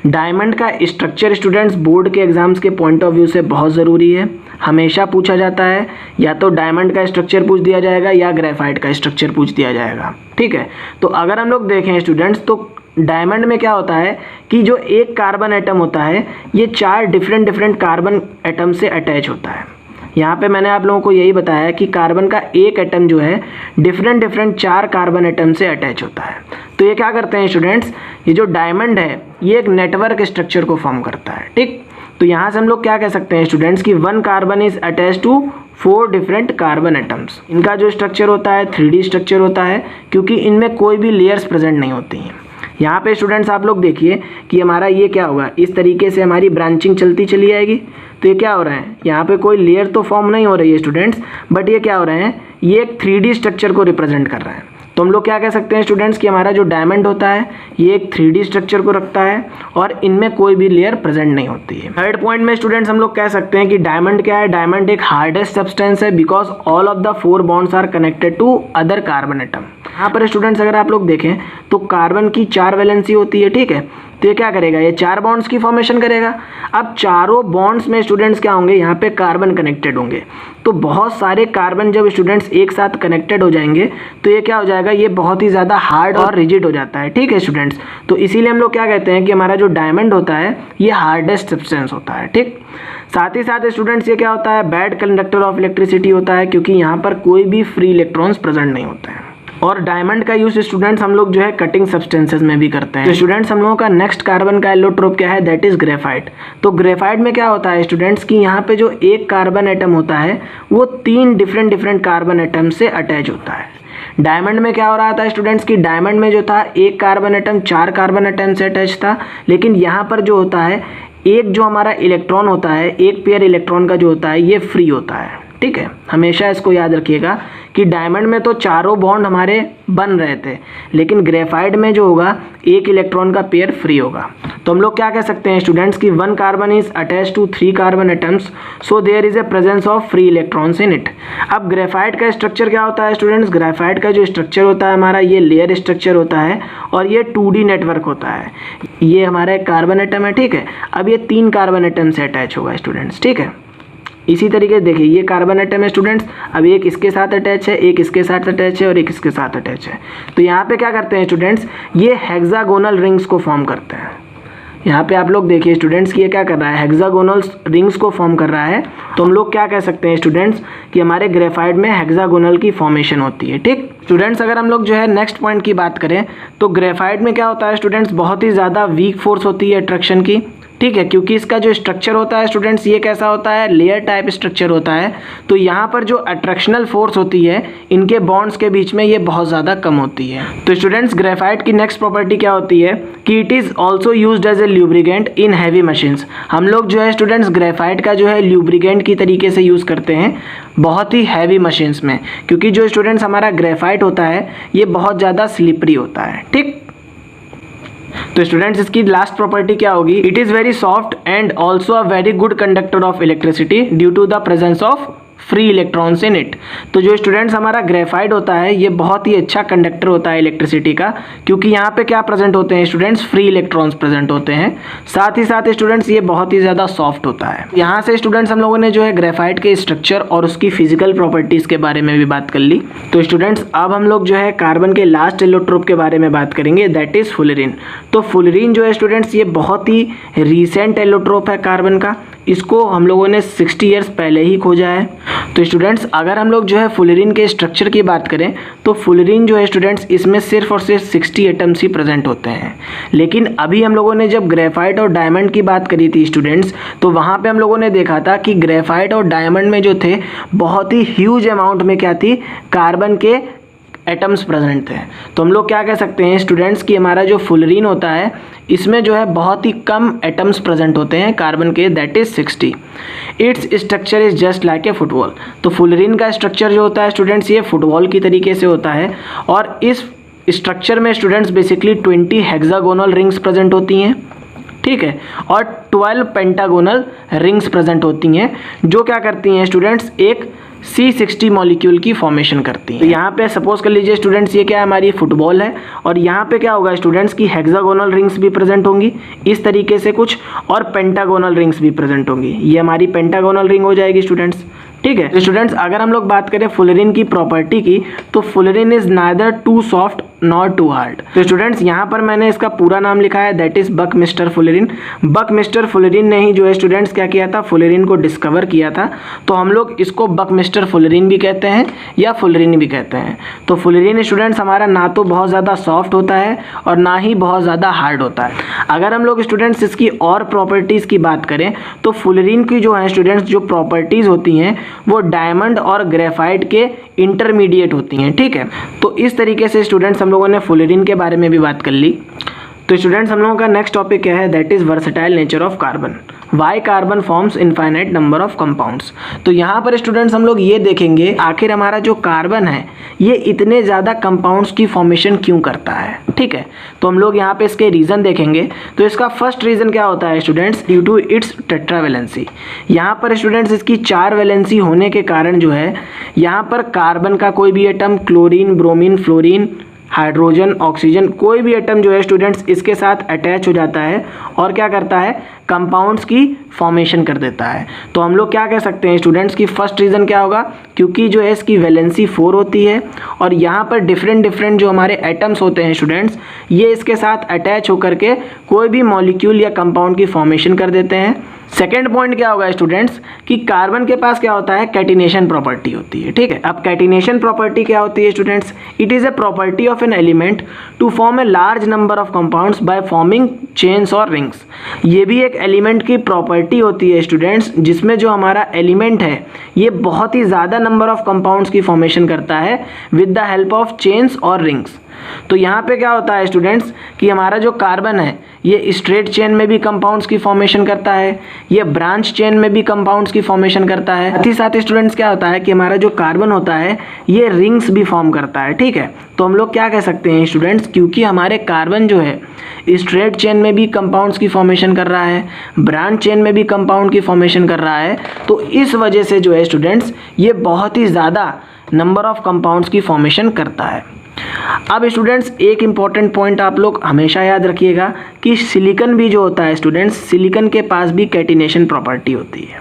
डायमंड का स्ट्रक्चर स्टूडेंट्स बोर्ड के एग्जाम्स के पॉइंट ऑफ व्यू से बहुत ज़रूरी है, हमेशा पूछा जाता है। या तो डायमंड का स्ट्रक्चर पूछ दिया जाएगा या ग्रेफाइट का स्ट्रक्चर पूछ दिया जाएगा, ठीक है। तो अगर हम लोग देखें स्टूडेंट्स तो डायमंड में क्या होता है कि जो एक कार्बन एटम होता है ये 4 डिफरेंट कार्बन एटम से अटैच होता है। यहाँ पे मैंने आप लोगों को यही बताया कि कार्बन का एक एटम जो है डिफरेंट 4 कार्बन एटम से अटैच होता है। तो ये क्या करते हैं स्टूडेंट्स, ये जो डायमंड है ये एक नेटवर्क स्ट्रक्चर को फॉर्म करता है, ठीक। तो यहाँ से हम लोग क्या कह सकते हैं स्टूडेंट्स कि 1 carbon is attach to 4 different carbon atoms. इनका जो स्ट्रक्चर होता है 3D स्ट्रक्चर होता है क्योंकि इनमें कोई भी लेयर्स प्रेजेंट नहीं होती हैं। यहाँ पे स्टूडेंट्स आप लोग देखिए कि हमारा ये क्या होगा, इस तरीके से हमारी ब्रांचिंग चलती चली आएगी। तो ये क्या हो रहा है, यहाँ पे कोई लेयर तो फॉर्म नहीं हो रही है स्टूडेंट्स, बट ये क्या हो रहे हैं, ये एक 3D स्ट्रक्चर को रिप्रेजेंट कर रहा है। तो हम लोग क्या कह सकते हैं स्टूडेंट्स कि हमारा जो डायमंड होता है ये एक 3D स्ट्रक्चर को रखता है और इनमें कोई भी लेयर प्रेजेंट नहीं होती है। थर्ड पॉइंट में स्टूडेंट्स हम लोग कह सकते हैं कि डायमंड क्या है, डायमंड एक हार्डेस्ट सब्सटेंस है because all of the 4 bonds are connected to other carbon atom. यहाँ पर स्टूडेंट्स अगर आप लोग देखें तो कार्बन की 4 वैलेंसी होती है, ठीक है। तो ये क्या करेगा, ये 4 बॉन्ड्स की फॉर्मेशन करेगा। अब चारों बॉन्ड्स में स्टूडेंट्स क्या होंगे, यहाँ पे कार्बन कनेक्टेड होंगे। तो बहुत सारे कार्बन जब स्टूडेंट्स एक साथ कनेक्टेड हो जाएंगे तो ये क्या हो जाएगा, ये बहुत ही ज़्यादा हार्ड और रिजिड हो जाता है, ठीक है स्टूडेंट्स। तो इसीलिए हम लोग क्या कहते हैं कि हमारा जो डायमंड होता है ये हार्डेस्ट सब्सटेंस होता है, ठीक। साथ ही साथ स्टूडेंट्स ये क्या होता है, बैड कंडक्टर ऑफ इलेक्ट्रिसिटी होता है क्योंकि यहाँ पर कोई भी फ्री इलेक्ट्रॉन्स प्रेजेंट नहीं होते हैं। और डायमंड का यूज स्टूडेंट्स हम लोग जो है कटिंग सब्सटेंसेस में भी करते हैं। तो स्टूडेंट्स हम लोगों का नेक्स्ट कार्बन का एलोट्रोप क्या है, दैट इज ग्रेफाइट। तो ग्रेफाइट में क्या होता है स्टूडेंट्स कि यहाँ पे जो एक कार्बन एटम होता है वो 3 डिफरेंट कार्बन एटम से अटैच होता है। डायमंड में क्या हो रहा था स्टूडेंट्स कि डायमंड में जो था एक कार्बन एटम 4 कार्बन एटम से अटैच था, लेकिन यहाँ पर जो होता है एक जो हमारा इलेक्ट्रॉन होता है, एक पेयर इलेक्ट्रॉन का जो होता है ये फ्री होता है, ठीक है। हमेशा इसको याद रखिएगा कि डायमंड में तो चारों बॉन्ड हमारे बन रहे थे, लेकिन ग्रेफाइट में जो होगा एक इलेक्ट्रॉन का पेयर फ्री होगा। तो हम लोग क्या कह सकते हैं स्टूडेंट्स कि 1 carbon is attach to 3 carbon atoms, so there is a presence of free electrons in it. अब ग्रेफाइट का स्ट्रक्चर क्या होता है स्टूडेंट्स, ग्रेफाइट का जो स्ट्रक्चर होता है हमारा ये लेयर स्ट्रक्चर होता है और ये 2D नेटवर्क होता है। ये हमारा एक कार्बन एटम है, ठीक है। अब ये 3 कार्बन एटम से अटैच होगा स्टूडेंट्स, ठीक है। इसी तरीके से देखिए ये कार्बन एटम है स्टूडेंट्स, अब एक इसके साथ अटैच है, एक इसके साथ अटैच है और एक इसके साथ अटैच है। तो यहाँ पे क्या करते हैं स्टूडेंट्स, ये हेक्सागोनल रिंग्स को फॉर्म करते हैं। यहाँ पे आप लोग देखिए स्टूडेंट्स कि ये क्या कर रहा है, हेक्सागोनल रिंग्स को फॉर्म कर रहा है। तो हम लोग क्या कह सकते हैं स्टूडेंट्स कि हमारे ग्रेफाइट में हेक्सागोनल की फॉर्मेशन होती है, ठीक। स्टूडेंट्स अगर हम लोग जो है नेक्स्ट पॉइंट की बात करें तो ग्रेफाइट में क्या होता है स्टूडेंट्स, बहुत ही ज़्यादा वीक फोर्स होती है अट्रैक्शन की, ठीक है, क्योंकि इसका जो स्ट्रक्चर होता है स्टूडेंट्स ये कैसा होता है, लेयर टाइप स्ट्रक्चर होता है। तो यहाँ पर जो अट्रैक्शनल फोर्स होती है इनके बॉन्ड्स के बीच में ये बहुत ज़्यादा कम होती है। तो स्टूडेंट्स ग्रेफाइट की नेक्स्ट प्रॉपर्टी क्या होती है कि it is also used as a lubricant in heavy machines. हम लोग जो है स्टूडेंट्स ग्रेफाइट का जो है ल्यूब्रिकेंट की तरीके से यूज़ करते हैं बहुत ही हैवी मशीन्स में, क्योंकि जो स्टूडेंट्स हमारा ग्रेफाइट होता है ये बहुत ज़्यादा स्लिपरी होता है। ठीक, तो स्टूडेंट्स इसकी लास्ट प्रॉपर्टी क्या होगी, it is very soft and also a very good conductor of electricity due to the presence of free electrons in it. तो जो स्टूडेंट्स हमारा ग्रेफाइट होता है ये बहुत ही अच्छा कंडक्टर होता है इलेक्ट्रिसिटी का, क्योंकि यहाँ पे क्या प्रेजेंट होते हैं स्टूडेंट्स, फ्री इलेक्ट्रॉन्स प्रेजेंट होते हैं। साथ ही साथ स्टूडेंट्स ये बहुत ही ज़्यादा सॉफ्ट होता है। यहाँ से स्टूडेंट्स हम लोगों ने जो है ग्रेफाइट के स्ट्रक्चर और उसकी फिजिकल प्रॉपर्टीज़ के बारे में भी बात कर ली। तो स्टूडेंट्स अब हम लोग जो है कार्बन के लास्ट एलोट्रोप के बारे में बात करेंगे, दैट इज़ फुलरीन। तो फुलरीन जो है स्टूडेंट्स ये बहुत ही रिसेंट एलोट्रोप है कार्बन का, इसको हम लोगों ने 60 ईयर्स पहले ही खोजा है। तो स्टूडेंट्स अगर हम लोग जो है फुलरीन के स्ट्रक्चर की बात करें तो फुलरीन जो है स्टूडेंट्स इसमें सिर्फ और सिर्फ 60 एटम्स ही प्रेजेंट होते हैं। लेकिन अभी हम लोगों ने जब ग्रेफाइट और डायमंड की बात करी थी स्टूडेंट्स, तो वहाँ पे हम लोगों ने देखा था कि ग्रेफाइट और डायमंड में जो थे बहुत ही ह्यूज अमाउंट में क्या थी, कार्बन के एटम्स प्रेजेंट थे। तो हम लोग क्या कह सकते हैं स्टूडेंट्स कि हमारा जो फुलरीन होता है इसमें जो है बहुत ही कम एटम्स प्रेजेंट होते हैं कार्बन के, that is 60। Its structure is just like a football. तो फुलरीन का स्ट्रक्चर जो होता है स्टूडेंट्स ये फुटबॉल की तरीके से होता है, और इस स्ट्रक्चर में students basically 20 hexagonal rings present होती हैं, ठीक है, और 12 पेंटागोनल रिंग्स प्रेजेंट होती हैं, जो क्या करती हैं स्टूडेंट्स एक C60 मॉलिक्यूल की फॉर्मेशन करती हैं। तो यहाँ पे सपोज कर लीजिए स्टूडेंट्स ये क्या है, हमारी फुटबॉल है, और यहाँ पे क्या होगा स्टूडेंट्स की हेक्सागोनल रिंग्स भी प्रेजेंट होंगी इस तरीके से कुछ, और पेंटागोनल रिंग्स भी प्रेजेंट होंगी। ये हमारी पेंटागोनल रिंग हो जाएगी स्टूडेंट्स, ठीक है। तो स्टूडेंट्स अगर हम लोग बात करें फुलरीन की प्रॉपर्टी की, तो fullerene is neither too soft not too hard. तो स्टूडेंट्स यहाँ पर मैंने इसका पूरा नाम लिखा है, that is Buckminster fullerene. Buckminster fullerene ने ही जो है स्टूडेंट्स क्या किया था, फुलरीन को डिस्कवर किया था। तो हम लोग इसको बकमिस्टर फुलरीन भी कहते हैं या फुलरीन भी कहते हैं। तो फुलरीन स्टूडेंट्स हमारा ना तो बहुत ज़्यादा सॉफ्ट होता है और ना ही बहुत ज़्यादा हार्ड होता है। अगर हम लोग स्टूडेंट्स इसकी और प्रॉपर्टीज़ की बात करें तो फुलरीन की जो है स्टूडेंट्स जो प्रॉपर्टीज़ होती हैं वो डायमंड और ग्रेफाइट के इंटरमीडिएट होती हैं, ठीक है। तो इस तरीके से स्टूडेंट्स हम लोगों ने फुलरीन के बारे में भी बात कर ली। तो स्टूडेंट्स हम लोगों का नेक्स्ट टॉपिक क्या है, that is versatile nature of carbon. Why carbon forms infinite number of compounds. तो यहाँ पर स्टूडेंट्स हम लोग ये देखेंगे आखिर हमारा जो कार्बन है ये इतने ज़्यादा कंपाउंड्स की फॉर्मेशन क्यों करता है, ठीक है। तो हम लोग यहाँ पे इसके रीज़न देखेंगे। तो इसका फर्स्ट रीज़न क्या होता है students, due to its tetravalency. यहाँ पर स्टूडेंट्स इसकी 4 वैलेंसी होने के कारण जो है यहाँ पर कार्बन का कोई भी atom, chlorine, bromine, fluorine, hydrogen, oxygen, कोई भी एटम जो है स्टूडेंट्स इसके साथ अटैच हो जाता है और क्या करता है, कंपाउंड्स की फॉर्मेशन कर देता है। तो हम लोग क्या कह सकते हैं स्टूडेंट्स की फर्स्ट रीज़न क्या होगा, क्योंकि जो है इसकी वैलेंसी 4 होती है और यहाँ पर डिफरेंट जो हमारे एटम्स होते हैं स्टूडेंट्स ये इसके साथ अटैच होकर के कोई भी मॉलिक्यूल या कंपाउंड की फॉर्मेशन कर देते हैं। सेकेंड पॉइंट क्या होगा स्टूडेंट्स कि कार्बन के पास क्या होता है, कैटिनेशन प्रॉपर्टी होती है, ठीक है। अब कैटिनेशन प्रॉपर्टी क्या होती है students, it is a property of an element to form a large number of compounds by forming chains और रिंग्स। ये भी एक एलिमेंट की प्रॉपर्टी होती है स्टूडेंट्स जिसमें जो हमारा एलिमेंट है ये बहुत ही ज़्यादा नंबर ऑफ कंपाउंड्स की फॉर्मेशन करता है with the help of chains और रिंग्स। तो यहाँ पे क्या होता है स्टूडेंट्स कि हमारा जो कार्बन है ये स्ट्रेट चेन में भी कंपाउंड्स की फॉर्मेशन करता है, ये ब्रांच चेन में भी कंपाउंड्स की फॉर्मेशन करता है। साथ ही साथ स्टूडेंट्स क्या होता है कि हमारा जो कार्बन होता है ये रिंग्स भी फॉर्म करता है, ठीक है। तो हम लोग क्या कह सकते हैं स्टूडेंट्स, क्योंकि हमारे कार्बन जो है स्ट्रेट चेन में भी कंपाउंड्स की फॉर्मेशन कर रहा है, ब्रांच चेन में भी कंपाउंड की फॉर्मेशन कर रहा है, तो इस वजह से जो है स्टूडेंट्स ये बहुत ही ज़्यादा नंबर ऑफ कंपाउंड्स की फॉर्मेशन करता है। अब स्टूडेंट्स एक इम्पॉर्टेंट पॉइंट आप लोग हमेशा याद रखिएगा कि सिलिकन भी जो होता है स्टूडेंट्स, सिलिकन के पास भी कैटिनेशन प्रॉपर्टी होती है।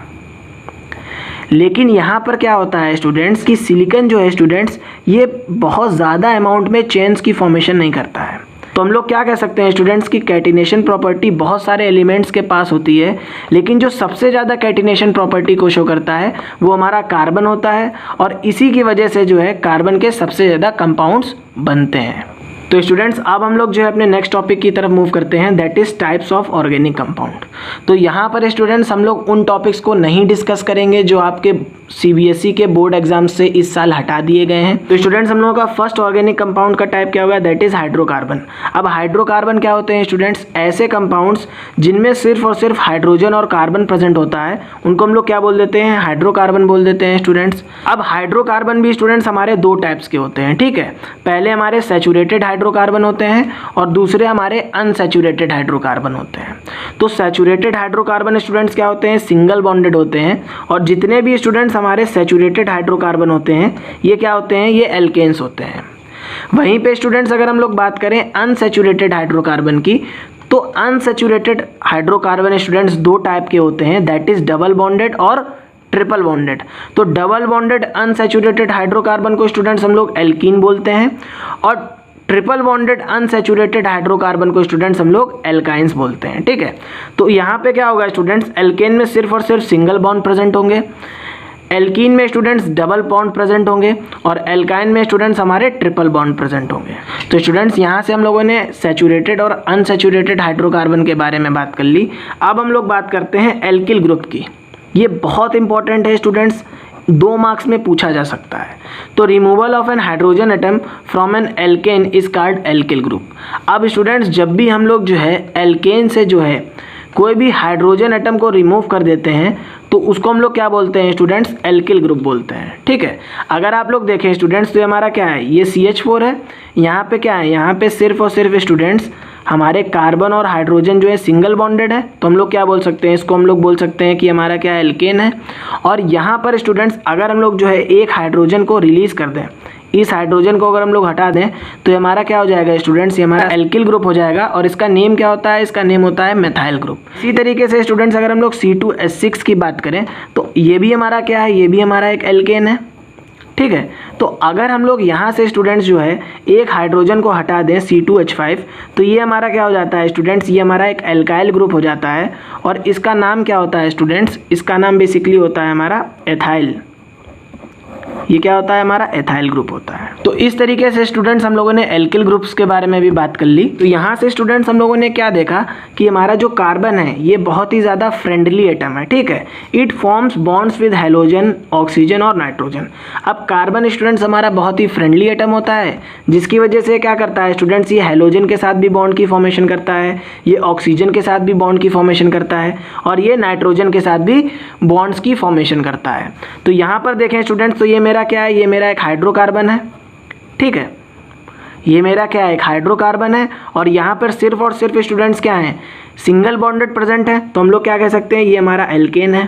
लेकिन यहाँ पर क्या होता है स्टूडेंट्स कि सिलिकन जो है स्टूडेंट्स ये बहुत ज़्यादा अमाउंट में चेन्स की फॉर्मेशन नहीं करता है। तो हम लोग क्या कह सकते हैं स्टूडेंट्स की कैटिनेशन प्रॉपर्टी बहुत सारे एलिमेंट्स के पास होती है, लेकिन जो सबसे ज़्यादा कैटिनेशन प्रॉपर्टी को शो करता है वो हमारा कार्बन होता है और इसी की वजह से जो है कार्बन के सबसे ज़्यादा कंपाउंड्स बनते हैं। तो स्टूडेंट्स अब हम लोग जो है अपने नेक्स्ट टॉपिक की तरफ मूव करते हैं, that is types of organic compound. तो यहाँ पर स्टूडेंट्स हम लोग उन टॉपिक्स को नहीं डिस्कस करेंगे जो आपके सीबीएसई के बोर्ड एग्जाम से इस साल हटा दिए गए हैं। तो स्टूडेंट्स हम लोगों का फर्स्ट ऑर्गेनिक कंपाउंड का टाइप क्या होगा, दैट इज हाइड्रोकार्बन। अब हाइड्रोकार्बन क्या होते हैं स्टूडेंट्स, ऐसे कंपाउंड्स जिनमें सिर्फ और सिर्फ हाइड्रोजन और कार्बन प्रेजेंट होता है उनको हम लोग क्या बोल देते हैं, हाइड्रोकार्बन बोल देते हैं स्टूडेंट्स। अब हाइड्रोकार्बन भी स्टूडेंट्स हमारे दो टाइप्स के होते हैं, ठीक है। पहले हमारे सैचुरेटेड हाइड्रोकार्बन होते हैं और दूसरे हमारे अनसैचुरेटेड हाइड्रोकार्बन होते हैं। तो सैचुरेटेड हाइड्रोकार्बन स्टूडेंट्स क्या होते हैं, सिंगल बॉन्डेड होते हैं, और जितने भी स्टूडेंट्स हमारे सैचुरेटेड हाइड्रोकार्बन होते हैं ये क्या होते हैं, ये एल्केन्स होते हैं। वहीं पे स्टूडेंट्स अगर हम लोग बात करें अनसैचुरेटेड हाइड्रोकार्बन की, तो अनसैचुरेटेड हाइड्रोकार्बन स्टूडेंट्स दो टाइप के होते हैं, दैट इज डबल बॉन्डेड और ट्रिपल बॉन्डेड। तो डबल बॉन्डेड अनसैचुरेटेड हाइड्रोकार्बन को स्टूडेंट्स हम लोग एल्कीन बोलते हैं, और ट्रिपल बॉन्डेड अनसैचुरेटेड हाइड्रोकार्बन को स्टूडेंट्स हम लोग एल्काइंस बोलते हैं, ठीक है। तो यहाँ पे क्या होगा स्टूडेंट्स, एल्केन में सिर्फ और सिर्फ सिंगल बॉन्ड प्रेजेंट होंगे, एल्कीन में स्टूडेंट्स डबल बॉन्ड प्रेजेंट होंगे, और एल्काइन में स्टूडेंट्स हमारे ट्रिपल बॉन्ड प्रेजेंट होंगे। तो स्टूडेंट्स यहाँ से हम लोगों ने सैचुरेटेड और अनसैचुरेटेड हाइड्रोकार्बन के बारे में बात कर ली। अब हम लोग बात करते हैं एल्किल ग्रुप की। ये बहुत इंपॉर्टेंट है स्टूडेंट्स, 2 मार्क्स में पूछा जा सकता है। तो removal of an hydrogen atom from an alkane is called alkyl group. अब स्टूडेंट्स जब भी हम लोग जो है एल्केन से जो है कोई भी हाइड्रोजन एटम को रिमूव कर देते हैं तो उसको हम लोग क्या बोलते हैं स्टूडेंट्स, एल्किल ग्रुप बोलते हैं, ठीक है। अगर आप लोग देखें स्टूडेंट्स तो ये हमारा क्या है, ये CH4 है, यहाँ पे क्या है, यहाँ पे सिर्फ और सिर्फ स्टूडेंट्स हमारे कार्बन और हाइड्रोजन जो है सिंगल बॉन्डेड है, तो हम लोग क्या बोल सकते हैं, इसको हम लोग बोल सकते हैं कि हमारा क्या है, एल्केन है। और यहाँ पर स्टूडेंट्स अगर हम लोग जो है एक हाइड्रोजन को रिलीज़ कर दें, इस हाइड्रोजन को अगर हम लोग हटा दें तो ये हमारा क्या हो जाएगा स्टूडेंट्स, ये हमारा एल्किल ग्रुप हो जाएगा, और इसका नेम क्या होता है, इसका नेम होता है मेथाइल ग्रुप। इसी तरीके से स्टूडेंट्स अगर हम लोग C2H6 की बात करें तो ये भी हमारा क्या है, ये भी हमारा एक एल्केन है, ठीक है। तो अगर हम लोग यहाँ से स्टूडेंट्स जो है एक हाइड्रोजन को हटा दें C2H5 तो ये हमारा क्या हो जाता है स्टूडेंट्स, ये हमारा एक एल्काइल ग्रुप हो जाता है, और इसका नाम क्या होता है स्टूडेंट्स, इसका नाम बेसिकली होता है हमारा एथाइल। ये क्या होता है, हमारा एथाइल ग्रुप होता है। तो इस तरीके से स्टूडेंट्स हम लोगों ने एल्किल ग्रुप्स के बारे में भी बात कर ली। तो यहाँ से स्टूडेंट्स हम लोगों ने क्या देखा कि हमारा जो कार्बन है ये बहुत ही ज़्यादा फ्रेंडली एटम है, ठीक है। It forms bonds with halogen, oxygen और नाइट्रोजन। अब कार्बन स्टूडेंट्स हमारा बहुत ही फ्रेंडली एटम होता है, जिसकी वजह से क्या करता है स्टूडेंट्स, ये हेलोजन के साथ भी बॉन्ड की फॉर्मेशन करता है, ये ऑक्सीजन के साथ भी बॉन्ड की फॉर्मेशन करता है, और ये नाइट्रोजन के साथ भी बॉन्ड्स की फॉर्मेशन करता है। तो यहाँ पर देखें स्टूडेंट्स, तो ये मेरा क्या है, ये मेरा एक हाइड्रोकार्बन है, ठीक है। ये मेरा क्या है, एक हाइड्रोकार्बन है, और यहाँ पर सिर्फ और सिर्फ स्टूडेंट्स क्या हैं, सिंगल बॉन्डेड प्रेजेंट है, तो हम लोग क्या कह सकते हैं, ये हमारा एल्केन है,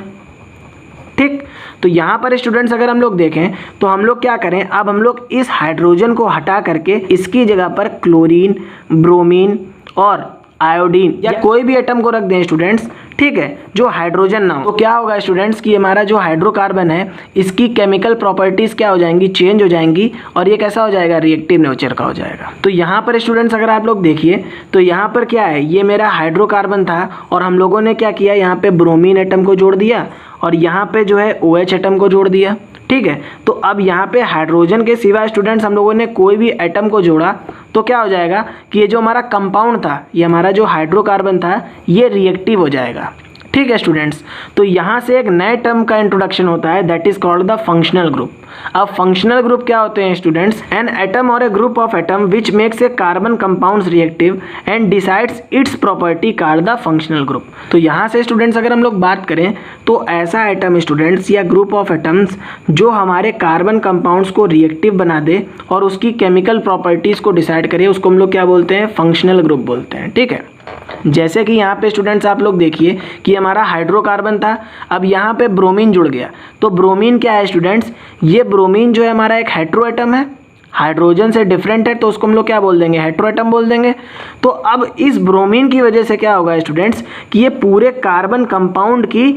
ठीक। तो यहाँ पर स्टूडेंट्स अगर हम लोग देखें तो हम लोग क्या करें, अब हम लोग इस हाइड्रोजन को हटा करके इसकी जगह पर क्लोरीन, ब्रोमीन और आयोडीन या कोई भी एटम को रख दें स्टूडेंट्स, ठीक है, जो हाइड्रोजन ना हो, तो क्या होगा स्टूडेंट्स कि हमारा जो हाइड्रोकार्बन है इसकी केमिकल प्रॉपर्टीज़ क्या हो जाएंगी, चेंज हो जाएंगी, और ये कैसा हो जाएगा, रिएक्टिव नेचर का हो जाएगा। तो यहाँ पर स्टूडेंट्स अगर आप लोग देखिए तो यहाँ पर क्या है, ये मेरा हाइड्रोकार्बन था, और हम लोगों ने क्या किया, यहाँ पे ब्रोमीन एटम को जोड़ दिया, और यहाँ पे जो है OH एटम को जोड़ दिया, ठीक है। तो अब यहाँ पे हाइड्रोजन के सिवा स्टूडेंट्स हम लोगों ने कोई भी एटम को जोड़ा तो क्या हो जाएगा कि ये जो हमारा कंपाउंड था, ये हमारा जो हाइड्रोकार्बन था, ये रिएक्टिव हो जाएगा, ठीक है स्टूडेंट्स। तो यहाँ से एक नए टर्म का इंट्रोडक्शन होता है, that is called the functional group. अब फंक्शनल ग्रुप क्या होते हैं स्टूडेंट्स, एन एटम और a group of atom which makes a carbon compounds reactive and decides its property called the functional group. तो यहाँ से स्टूडेंट्स अगर हम लोग बात करें तो ऐसा एटम स्टूडेंट्स या ग्रुप ऑफ एटम्स जो हमारे कार्बन कंपाउंड्स को रिएक्टिव बना दे और उसकी केमिकल प्रॉपर्टीज़ को डिसाइड करे, उसको हम लोग क्या बोलते हैं, फंक्शनल ग्रुप बोलते हैं, ठीक है। जैसे कि यहाँ पे स्टूडेंट्स आप लोग देखिए कि हमारा हाइड्रोकार्बन था, अब यहाँ पे ब्रोमीन जुड़ गया, तो ब्रोमीन क्या है स्टूडेंट्स, ये ब्रोमीन जो है हमारा एक हेटेरो एटम है, हाइड्रोजन से डिफरेंट है, तो उसको हम लोग क्या बोल देंगे, हेटेरो एटम बोल देंगे। तो अब इस ब्रोमीन की वजह से क्या होगा स्टूडेंट्स कि ये पूरे कार्बन कंपाउंड की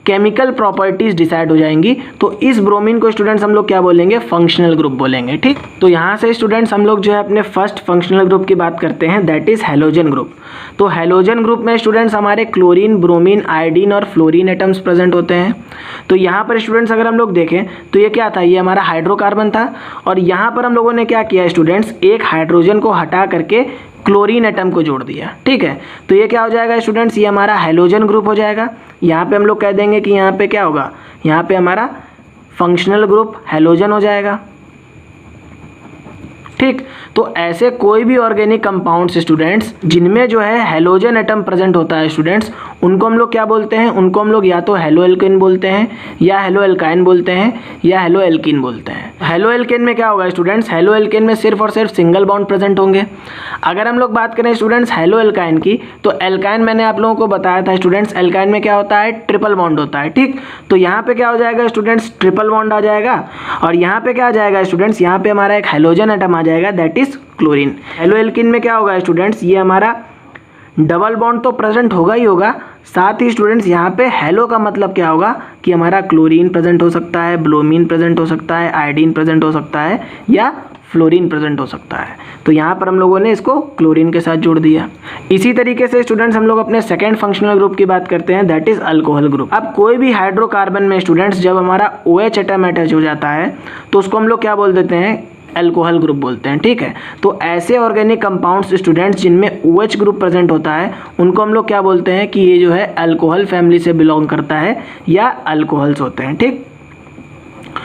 केमिकल प्रॉपर्टीज डिसाइड हो जाएंगी, तो इस ब्रोमीन को स्टूडेंट्स हम लोग क्या बोलेंगे, फंक्शनल ग्रुप बोलेंगे। ठीक, तो यहाँ से स्टूडेंट्स हम लोग जो है अपने फर्स्ट फंक्शनल ग्रुप की बात करते हैं, दैट इज हैलोजन ग्रुप। तो हैलोजन ग्रुप में स्टूडेंट्स हमारे क्लोरीन, ब्रोमीन, आयोडीन और फ्लोरीन एटम्स प्रेजेंट होते हैं। तो यहाँ पर स्टूडेंट्स अगर हम लोग देखें तो ये क्या था, ये हमारा हाइड्रोकार्बन था, और यहाँ पर हम लोगों ने क्या किया स्टूडेंट्स, एक हाइड्रोजन को हटा करके क्लोरीन एटम को जोड़ दिया। ठीक है, तो ये क्या हो जाएगा स्टूडेंट्स, ये हमारा हैलोजन ग्रुप हो जाएगा। यहाँ पे हम लोग कह देंगे कि यहाँ पे क्या होगा, यहाँ पे हमारा फंक्शनल ग्रुप हैलोजन हो जाएगा। ठीक, तो ऐसे कोई भी ऑर्गेनिक कंपाउंड्स स्टूडेंट्स जिनमें जो है हैलोजन एटम प्रेजेंट होता है स्टूडेंट्स, उनको हम लोग क्या बोलते हैं, उनको हम लोग या तो हेलो एल्केन बोलते हैं, या हेलो एल्काइन बोलते हैं, या हेलो एल्कीन बोलते हैं। हेलो एल्केन में क्या होगा स्टूडेंट्स, हेलो एल्केन में सिर्फ और सिर्फ सिंगल बॉन्ड प्रेजेंट होंगे। अगर हम लोग बात करें स्टूडेंट्स हेलो एल्काइन की, तो एल्काइन मैंने आप लोगों को बताया था स्टूडेंट्स, एल्काइन में क्या होता है, ट्रिपल बॉन्ड होता है। ठीक, तो यहाँ पे क्या हो जाएगा स्टूडेंट्स, ट्रिपल बॉन्ड आ जाएगा, और यहाँ पे क्या आ जाएगा स्टूडेंट्स, यहाँ पे हमारा एक हैलोजन एटम आ जाएगा, that is chlorine. Hello alkene में क्या होगा स्टूडेंट्स, ये हमारा डबल बॉन्ड तो प्रेजेंट होगा ही होगा, साथ ही स्टूडेंट्स यहाँ पे हेलो का मतलब क्या होगा कि हमारा क्लोरीन प्रेजेंट हो सकता है, ब्रोमीन प्रेजेंट हो सकता है, आयोडीन प्रेजेंट हो सकता है, या फ्लोरीन प्रेजेंट हो सकता है। तो यहाँ पर हम लोगों ने इसको क्लोरीन के साथ जोड़ दिया। इसी तरीके से स्टूडेंट्स हम लोग अपने सेकेंड फंक्शनल ग्रुप की बात करते हैं, दैट इज अल्कोहल ग्रुप। अब कोई भी हाइड्रोकार्बन में स्टूडेंट्स जब हमारा OH एटम अटैच हो जाता है तो उसको हम लोग क्या बोल देते हैं, अल्कोहल ग्रुप बोलते हैं। ठीक है, तो ऐसे ऑर्गेनिक कंपाउंड्स स्टूडेंट्स जिनमें OH ग्रुप प्रेजेंट होता है उनको हम लोग क्या बोलते हैं कि ये जो है अल्कोहल फैमिली से बिलोंग करता है, या अल्कोहल्स होते हैं। ठीक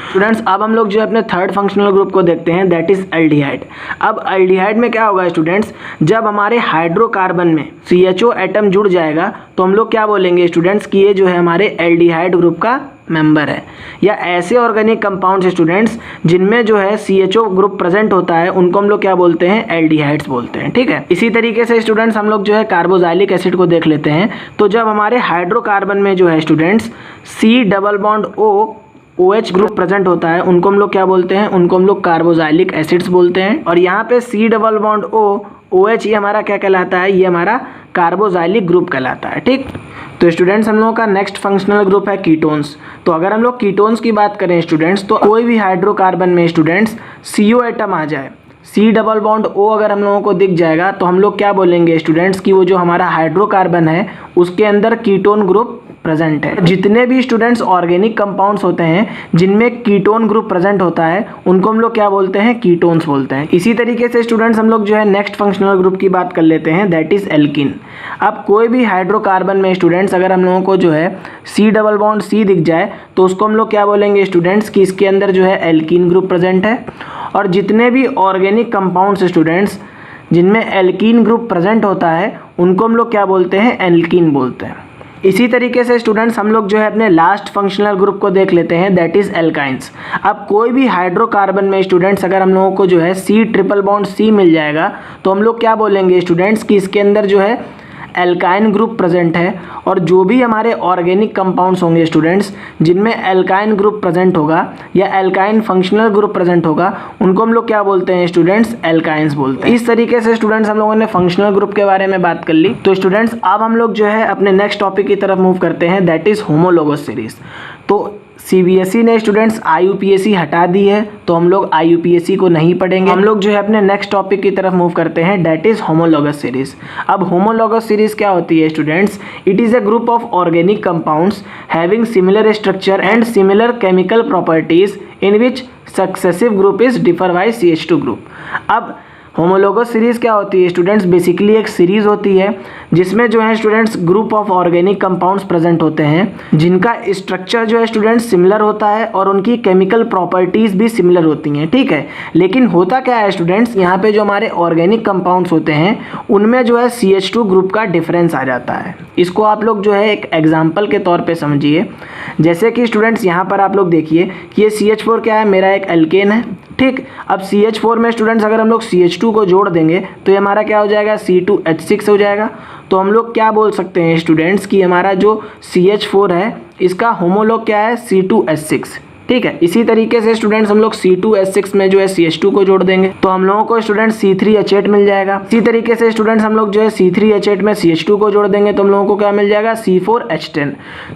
स्टूडेंट्स, अब हम लोग जो है अपने थर्ड फंक्शनल ग्रुप को देखते हैं, दैट इज एल्डिहाइड। अब एल्डिहाइड में क्या होगा स्टूडेंट्स, जब हमारे हाइड्रोकार्बन में CHO एटम जुड़ जाएगा तो हम लोग क्या बोलेंगे स्टूडेंट्स कि ये जो है हमारे एल्डिहाइड ग्रुप का मेंबर है। या ऐसे ऑर्गेनिक कंपाउंड्स स्टूडेंट्स जिनमें जो है CHO ग्रुप प्रेजेंट होता है उनको हम लोग क्या बोलते हैं, एल्डिहाइड्स बोलते हैं। ठीक है, इसी तरीके से स्टूडेंट्स हम लोग जो है कार्बोक्सिलिक एसिड को देख लेते हैं। तो जब हमारे हाइड्रोकार्बन में जो है students C double bond OH group present होता है उनको हम लोग क्या बोलते हैं, उनको हम लोग कार्बोक्सिलिक एसिड्स बोलते हैं। और यहाँ पे C डबल बॉन्ड OH ये हमारा क्या कहलाता है, ये हमारा कार्बोक्सिलिक ग्रुप कहलाता है। ठीक, तो स्टूडेंट्स हम लोगों का नेक्स्ट फंक्शनल ग्रुप है कीटोन्स। तो अगर हम लोग कीटोन्स की बात करें स्टूडेंट्स, तो कोई भी हाइड्रोकार्बन में स्टूडेंट्स CO एटम आ जाए, C डबल बॉन्ड O अगर हम लोगों को दिख जाएगा तो हम लोग क्या बोलेंगे स्टूडेंट्स कि वो जो हमारा हाइड्रोकार्बन है उसके अंदर कीटोन ग्रुप प्रेजेंट है। जितने भी स्टूडेंट्स ऑर्गेनिक कंपाउंड्स होते हैं जिनमें कीटोन ग्रुप प्रेजेंट होता है उनको हम लोग क्या बोलते हैं, कीटोन्स बोलते हैं। इसी तरीके से स्टूडेंट्स हम लोग जो है नेक्स्ट फंक्शनल ग्रुप की बात कर लेते हैं, दैट इज एल्कीन। अब कोई भी हाइड्रोकार्बन में स्टूडेंट्स अगर हम लोगों को जो है C डबल बॉन्ड C दिख जाए तो उसको हम लोग क्या बोलेंगे स्टूडेंट्स कि इसके अंदर जो है एल्कीन ग्रुप प्रेजेंट है। और जितने भी ऑर्गेनिक कंपाउंड्स स्टूडेंट्स जिनमें एल्कीन ग्रुप प्रेजेंट होता है उनको हम लोग क्या बोलते हैं, एल्कीन बोलते हैं। इसी तरीके से स्टूडेंट्स हम लोग जो है अपने लास्ट फंक्शनल ग्रुप को देख लेते हैं, दैट इज एल्काइंस। अब कोई भी हाइड्रोकार्बन में स्टूडेंट्स अगर हम लोगों को जो है C ट्रिपल बॉन्ड C मिल जाएगा तो हम लोग क्या बोलेंगे स्टूडेंट्स कि इसके अंदर जो है एल्काइन ग्रुप प्रेजेंट है। और जो भी हमारे ऑर्गेनिक कंपाउंड्स होंगे स्टूडेंट्स जिनमें एल्काइन ग्रुप प्रेजेंट होगा या एल्काइन फंक्शनल ग्रुप प्रेजेंट होगा उनको हम लोग क्या बोलते हैं स्टूडेंट्स, एल्काइंस बोलते हैं। इस तरीके से स्टूडेंट्स हम लोगों ने फंक्शनल ग्रुप के बारे में बात कर ली। तो स्टूडेंट्स अब हम लोग जो है अपने नेक्स्ट टॉपिक की तरफ मूव करते हैं, दैट इज होमोलोगस सीरीज। तो CBSE ने स्टूडेंट्स IUPAC हटा दी है तो हम लोग IUPAC को नहीं पढ़ेंगे। हम लोग जो है अपने नेक्स्ट टॉपिक की तरफ मूव करते हैं, डेट इज होमोलोगस सीरीज। अब होमोलोगस सीरीज क्या होती है students, it is a group of organic compounds having similar structure and similar chemical properties in which successive group is differ by CH2 group. अब homologous series क्या होती है students, basically एक series होती है जिसमें जो है students group of organic compounds present होते हैं जिनका स्ट्रक्चर जो है स्टूडेंट्स सिमिलर होता है और उनकी केमिकल प्रॉपर्टीज़ भी सिमिलर होती हैं। ठीक है, लेकिन होता क्या है स्टूडेंट्स, यहाँ पे जो हमारे ऑर्गेनिक कंपाउंड्स होते हैं उनमें जो है CH2 ग्रुप का डिफरेंस आ जाता है। इसको आप लोग जो है एक एग्जाम्पल के तौर पर समझिए। जैसे कि स्टूडेंट्स यहाँ पर आप लोग देखिए कि ये CH4 क्या है, मेरा एक एल्केन है। ठीक, अब CH4 में स्टूडेंट्स अगर हम लोग CH2 को जोड़ देंगे तो ये हमारा क्या हो जाएगा, C2H6 हो जाएगा। तो हम लोग क्या बोल सकते हैं स्टूडेंट्स कि हमारा जो CH4 है इसका होमोलॉग क्या है, C2H6। ठीक है। इसी तरीके से स्टूडेंट्स हम लोग C2H6 में जो है CH2 को जोड़ देंगे तो हम लोगों को स्टूडेंट्स C3H8 मिल जाएगा। इसी तरीके से स्टूडेंट्स हम लोग जो है C3H8 में CH2 को जोड़ देंगे तो हम लोगों को क्या मिल जाएगा, C4H10।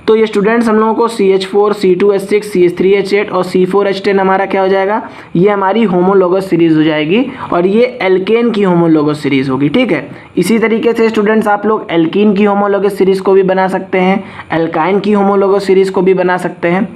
तो ये स्टूडेंट्स हम लोगों को CH4, C2H6, CH3H8 और C4H10 हमारा क्या हो जाएगा, ये हमारी होमोलोगस सीरीज हो जाएगी और ये एल्केन की होमोलोगस सीरीज होगी। ठीक है। इसी तरीके से स्टूडेंट्स आप लोग एल्कीन की होमोलोगस सीरीज को भी बना सकते हैं, एल्काइन की होमोलोगस सीरीज को भी बना सकते हैं।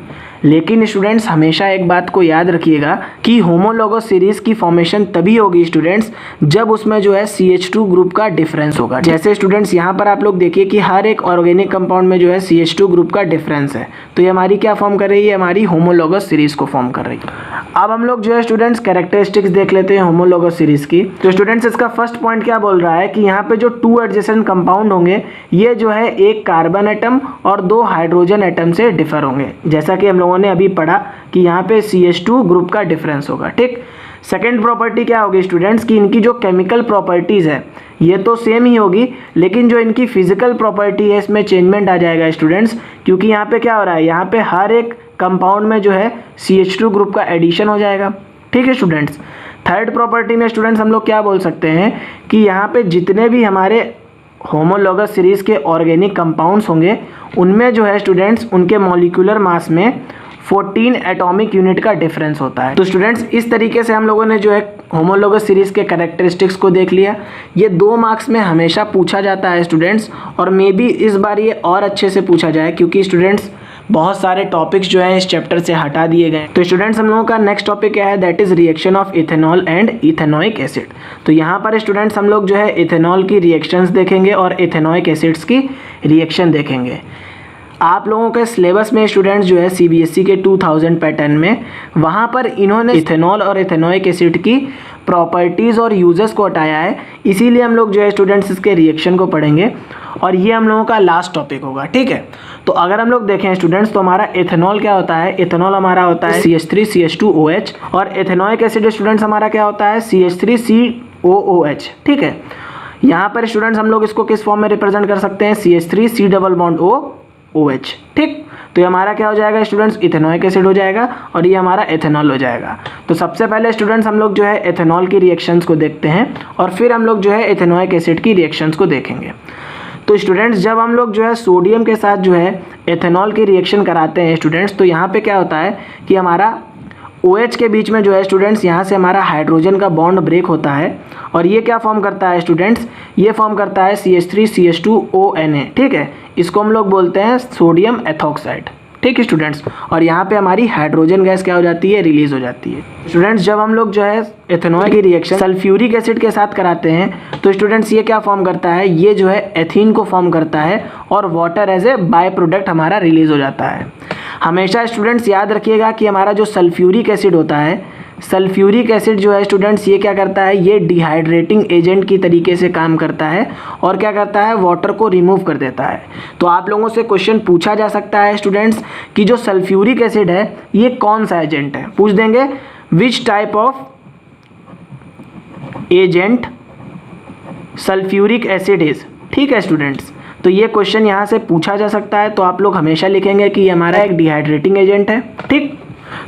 लेकिन स्टूडेंट्स हमेशा एक बात को याद रखिएगा कि होमोलोगस सीरीज की फॉर्मेशन तभी होगी स्टूडेंट्स जब उसमें जो है CH2 ग्रुप का डिफरेंस होगा। जैसे स्टूडेंट्स यहाँ पर आप लोग देखिए कि हर एक ऑर्गेनिक कंपाउंड में जो है CH2 ग्रुप का डिफरेंस है, तो ये हमारी क्या फॉर्म कर रही है, हमारी होमोलोगस सीरीज को फॉर्म कर रही है। अब हम लोग जो है स्टूडेंट्स कैरेक्टरिस्टिक्स देख लेते हैं होमोलोगस सीरीज की। तो स्टूडेंट्स इसका फर्स्ट पॉइंट क्या बोल रहा है कि यहाँ पे जो 2 एडजेसेंट कंपाउंड होंगे ये जो है एक कार्बन एटम और 2 हाइड्रोजन एटम से डिफर होंगे, जैसा कि हम लोगों ने अभी पढ़ा कि यहाँ पे CH2 ग्रुप का डिफरेंस होगा। ठीक। सेकेंड प्रॉपर्टी क्या होगी स्टूडेंट्स कि इनकी जो केमिकल प्रॉपर्टीज है ये तो सेम ही होगी, लेकिन जो इनकी फिजिकल प्रॉपर्टी है इसमें चेंजमेंट आ जाएगा स्टूडेंट्स, क्योंकि यहाँ पे क्या हो रहा है, यहाँ पे हर एक कंपाउंड में जो है CH2 ग्रुप का एडिशन हो जाएगा। ठीक है स्टूडेंट्स। थर्ड प्रॉपर्टी में स्टूडेंट्स हम लोग क्या बोल सकते हैं कि यहाँ पे जितने भी हमारे होमोलोगस सीरीज के ऑर्गेनिक कंपाउंड्स होंगे उनमें जो है स्टूडेंट्स उनके मॉलिक्यूलर मास में 14 एटॉमिक यूनिट का डिफरेंस होता है। तो स्टूडेंट्स इस तरीके से हम लोगों ने जो है होमोलोगस सीरीज के कैरेक्टरिस्टिक्स को देख लिया। ये 2 मार्क्स में हमेशा पूछा जाता है स्टूडेंट्स, और मे बी इस बार ये और अच्छे से पूछा जाए क्योंकि स्टूडेंट्स बहुत सारे टॉपिक्स जो हैं इस चैप्टर से हटा दिए गए। तो स्टूडेंट्स हम लोगों का नेक्स्ट टॉपिक क्या है, that is reaction of ethanol and ethanoic acid. तो यहाँ पर स्टूडेंट्स हम लोग जो है इथेनॉल की रिएक्शंस देखेंगे और इथेनॉइक एसिड्स की रिएक्शन देखेंगे। आप लोगों के सिलेबस में स्टूडेंट्स जो है CBSE के 2000 पैटर्न में वहाँ पर इन्होंने इथेनॉल और इथेनॉइक एसिड की प्रॉपर्टीज़ और यूजेस को हटाया है, इसीलिए हम लोग जो है स्टूडेंट्स इसके रिएक्शन को पढ़ेंगे और ये हम लोगों का लास्ट टॉपिक होगा। ठीक है। तो अगर हम लोग देखें स्टूडेंट्स तो हमारा इथेनॉल क्या होता है, इथेनॉल हमारा होता है CH3 CH2OH और इथेनॉइक एसिड स्टूडेंट्स हमारा क्या होता है CH3 COOH। ठीक है। यहाँ पर स्टूडेंट्स हम लोग इसको किस फॉर्म में रिप्रेजेंट कर सकते हैं, CH3 C double bond OH। ठीक। तो ये हमारा क्या हो जाएगा स्टूडेंट्स, इथेनॉइक एसिड हो जाएगा और ये हमारा इथेनॉल हो जाएगा। तो सबसे पहले स्टूडेंट्स हम लोग जो है इथेनॉल की रिएक्शंस को देखते हैं और फिर हम लोग जो है इथेनॉइक एसिड की रिएक्शंस को देखेंगे। तो स्टूडेंट्स जब हम लोग जो है सोडियम के साथ जो है इथेनॉल की रिएक्शन कराते हैं स्टूडेंट्स, तो यहाँ पे क्या होता है कि हमारा OH के बीच में जो है स्टूडेंट्स यहाँ से हमारा हाइड्रोजन का बॉन्ड ब्रेक होता है और ये क्या फॉर्म करता है स्टूडेंट्स, ये फॉर्म करता है CH3 CH2ONA। ठीक है। इसको हम लोग बोलते हैं सोडियम एथॉक्साइड। ठीक है स्टूडेंट्स। और यहाँ पे हमारी हाइड्रोजन गैस क्या हो जाती है, रिलीज हो जाती है। स्टूडेंट्स जब हम लोग जो है इथेनॉल की रिएक्शन सल्फ्यूरिक एसिड के साथ कराते हैं तो स्टूडेंट्स ये क्या फॉर्म करता है, ये जो है एथीन को फॉर्म करता है और water as a by product हमारा रिलीज हो जाता है। हमेशा स्टूडेंट्स याद रखिएगा कि हमारा जो सल्फ्यूरिक एसिड होता है, सल्फ्यूरिक एसिड जो है स्टूडेंट्स ये क्या करता है, ये डिहाइड्रेटिंग एजेंट की तरीके से काम करता है और क्या करता है, वाटर को रिमूव कर देता है। तो आप लोगों से क्वेश्चन पूछा जा सकता है स्टूडेंट्स कि जो सल्फ्यूरिक एसिड है ये कौन सा एजेंट है, पूछ देंगे which type of agent sulphuric acid is. ठीक है स्टूडेंट्स। तो ये क्वेश्चन यहाँ से पूछा जा सकता है, तो आप लोग हमेशा लिखेंगे कि ये हमारा एक डिहाइड्रेटिंग एजेंट है। ठीक।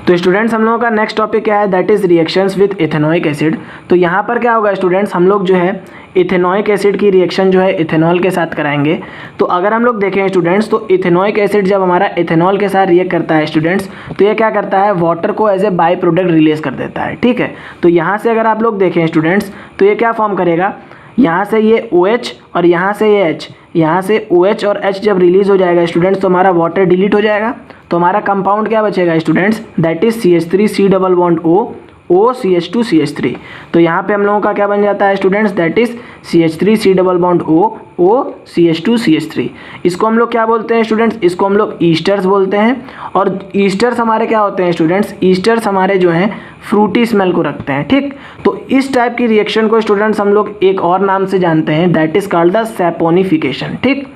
तो स्टूडेंट्स हम लोगों का नेक्स्ट टॉपिक क्या है, that is reactions with ethanoic acid. तो यहाँ पर क्या होगा स्टूडेंट्स, हम लोग जो है इथेनॉइक एसिड की रिएक्शन जो है इथेनॉल के साथ कराएंगे। तो अगर हम लोग देखें स्टूडेंट्स तो इथेनॉइक एसिड जब हमारा इथेनॉल के साथ रिएक्ट करता है स्टूडेंट्स, तो ये क्या करता है, वाटर को as a by product release कर देता है। ठीक है। तो यहाँ से अगर आप लोग देखें स्टूडेंट्स तो ये क्या फॉर्म करेगा, यहाँ से ये OH और यहाँ से ये H, यहाँ से OH और H जब रिलीज हो जाएगा स्टूडेंट्स तो हमारा वाटर डिलीट हो जाएगा। तो हमारा कंपाउंड क्या बचेगा students, that is CH3 C double bond OCH2 CH3। तो यहाँ पे हम लोगों का क्या बन जाता है students, that is CH3 C double bond OCH2 CH3। इसको हम लोग क्या बोलते हैं स्टूडेंट्स, इसको हम लोग ईस्टर्स बोलते हैं। और ईस्टर्स हमारे क्या होते हैं स्टूडेंट्स, ईस्टर्स हमारे जो हैं फ्रूटी स्मेल को रखते हैं। ठीक। तो इस टाइप की रिएक्शन को स्टूडेंट्स हम लोग एक और नाम से जानते हैं, that is called the saponification. ठीक।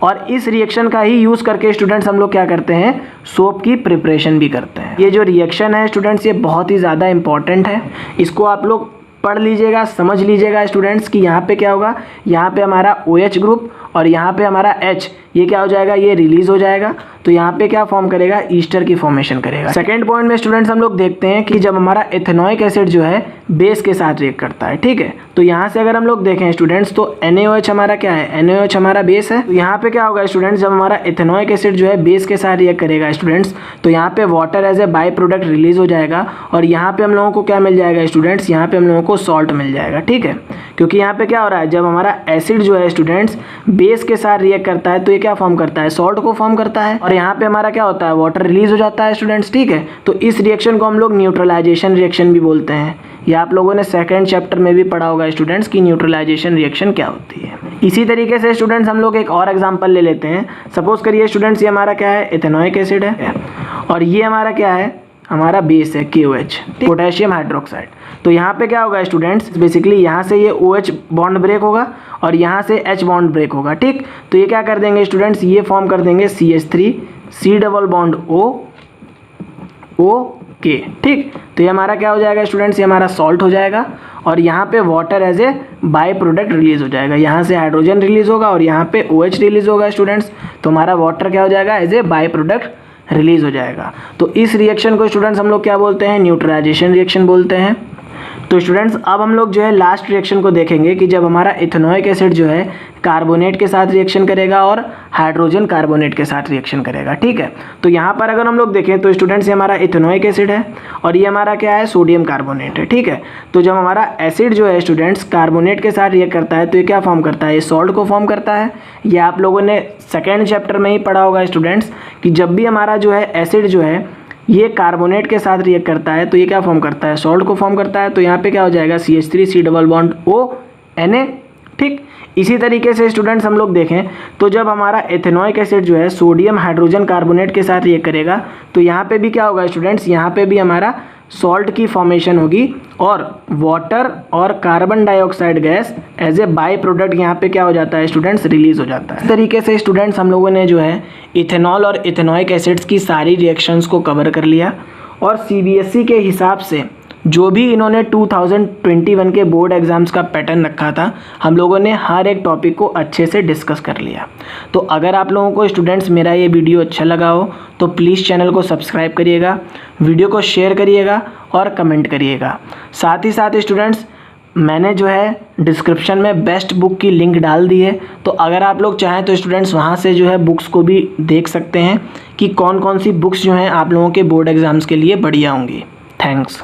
और इस रिएक्शन का ही यूज़ करके स्टूडेंट्स हम लोग क्या करते हैं, सोप की प्रिपरेशन भी करते हैं। ये जो रिएक्शन है स्टूडेंट्स ये बहुत ही ज़्यादा इंपॉर्टेंट है, इसको आप लोग पढ़ लीजिएगा, समझ लीजिएगा स्टूडेंट्स कि यहाँ पे क्या होगा, यहाँ पे हमारा OH ग्रुप और यहाँ पे हमारा H, ये क्या हो जाएगा, ये रिलीज़ हो जाएगा। तो यहाँ पे क्या फॉर्म करेगा, ईस्टर की फॉर्मेशन करेगा। सेकेंड पॉइंट में स्टूडेंट्स हम लोग देखते हैं कि जब हमारा इथेनॉइक एसिड जो है बेस के साथ रिएक्ट करता है, ठीक है। तो यहाँ से अगर हम लोग देखें स्टूडेंट्स तो NaOH हमारा क्या है, NaOH हमारा बेस है। तो यहाँ पे क्या होगा स्टूडेंट्स, जब हमारा इथेनॉइक एसिड जो है बेस के साथ रिएक्ट करेगा स्टूडेंट्स, तो यहाँ पे water as a by product release हो जाएगा और यहाँ पे हम लोगों को क्या मिल जाएगा स्टूडेंट्स, यहाँ पे हम लोगों को सॉल्ट मिल जाएगा, ठीक है। क्योंकि यहाँ पे क्या हो रहा है, जब हमारा एसिड जो है स्टूडेंट्स बेस के साथ रिएक्ट करता है तो ये क्या फॉर्म करता है, सॉल्ट को फॉर्म करता है और यहाँ पे हमारा क्या होता है, वाटर रिलीज हो जाता है स्टूडेंट्स, ठीक है। तो इस रिएक्शन को हम लोग न्यूट्रलाइजेशन रिएक्शन भी बोलते हैं। ये आप लोगों ने सेकंड चैप्टर में भी पढ़ा होगा स्टूडेंट्स की न्यूट्रलाइजेशन रिएक्शन क्या होती है। इसी तरीके से स्टूडेंट्स हम लोग एक और एग्जांपल ले लेते हैं। सपोज करिए स्टूडेंट्स ये हमारा क्या है, इथेनॉइक एसिड है और ये हमारा क्या है, हमारा बेस है KOH, पोटेशियम हाइड्रोक्साइड। तो यहाँ पे क्या होगा स्टूडेंट्स, बेसिकली यहाँ से ये OH बॉन्ड ब्रेक होगा और यहाँ से H बॉन्ड ब्रेक होगा, ठीक। तो ये क्या कर देंगे स्टूडेंट्स, ये फॉर्म कर देंगे CH3 C double bond OK, ठीक। तो ये हमारा क्या हो जाएगा स्टूडेंट्स, ये हमारा सॉल्ट हो जाएगा और यहाँ पे water as a by product release हो जाएगा। यहाँ से हाइड्रोजन रिलीज होगा और यहाँ पे OH रिलीज होगा स्टूडेंट्स। तो हमारा वाटर क्या हो जाएगा, as a by product release हो जाएगा। तो इस रिएक्शन को स्टूडेंट्स हम लोग क्या बोलते हैं, न्यूट्रलाइजेशन रिएक्शन बोलते हैं। तो स्टूडेंट्स अब हम लोग जो है लास्ट रिएक्शन को देखेंगे कि जब हमारा इथेनॉइक एसिड जो है कार्बोनेट के साथ रिएक्शन करेगा और हाइड्रोजन कार्बोनेट के साथ रिएक्शन करेगा, ठीक है। तो यहाँ पर अगर हम लोग देखें तो स्टूडेंट्स ये हमारा इथेनॉइक एसिड है और ये हमारा क्या है, सोडियम कार्बोनेट है, ठीक है। तो जब हमारा एसिड जो है स्टूडेंट्स कार्बोनेट के साथ रिएक्ट करता है तो ये क्या फॉर्म करता है, ये सॉल्ट को फॉर्म करता है। ये आप लोगों ने सेकेंड चैप्टर में ही पढ़ा होगा स्टूडेंट्स कि जब भी हमारा जो है एसिड जो है ये कार्बोनेट के साथ रिएक्ट करता है तो ये क्या फॉर्म करता है, सॉल्ट को फॉर्म करता है। तो यहाँ पे क्या हो जाएगा, CH3 C double bond ONA, ठीक। इसी तरीके से स्टूडेंट्स हम लोग देखें तो जब हमारा इथेनॉइक एसिड जो है सोडियम हाइड्रोजन कार्बोनेट के साथ रिएक्ट करेगा तो यहाँ पे भी क्या होगा स्टूडेंट्स, यहाँ पे भी हमारा सॉल्ट की फॉर्मेशन होगी और वाटर और carbon dioxide gas as a by product यहाँ पे क्या हो जाता है स्टूडेंट्स, रिलीज हो जाता है। इस तरीके से स्टूडेंट्स हम लोगों ने जो है इथेनॉल और इथेनॉइक एसिड्स की सारी रिएक्शंस को कवर कर लिया और CBSE के हिसाब से जो भी इन्होंने 2021 के बोर्ड एग्ज़ाम्स का पैटर्न रखा था हम लोगों ने हर एक टॉपिक को अच्छे से डिस्कस कर लिया। तो अगर आप लोगों को स्टूडेंट्स मेरा ये वीडियो अच्छा लगा हो तो प्लीज़ चैनल को सब्सक्राइब करिएगा, वीडियो को शेयर करिएगा और कमेंट करिएगा। साथ ही साथ स्टूडेंट्स मैंने जो है डिस्क्रिप्शन में बेस्ट बुक की लिंक डाल दी है, तो अगर आप लोग चाहें तो स्टूडेंट्स वहाँ से जो है बुक्स को भी देख सकते हैं कि कौन कौन सी बुक्स जो हैं आप लोगों के बोर्ड एग्ज़ाम्स के लिए बढ़िया होंगी। थैंक्स।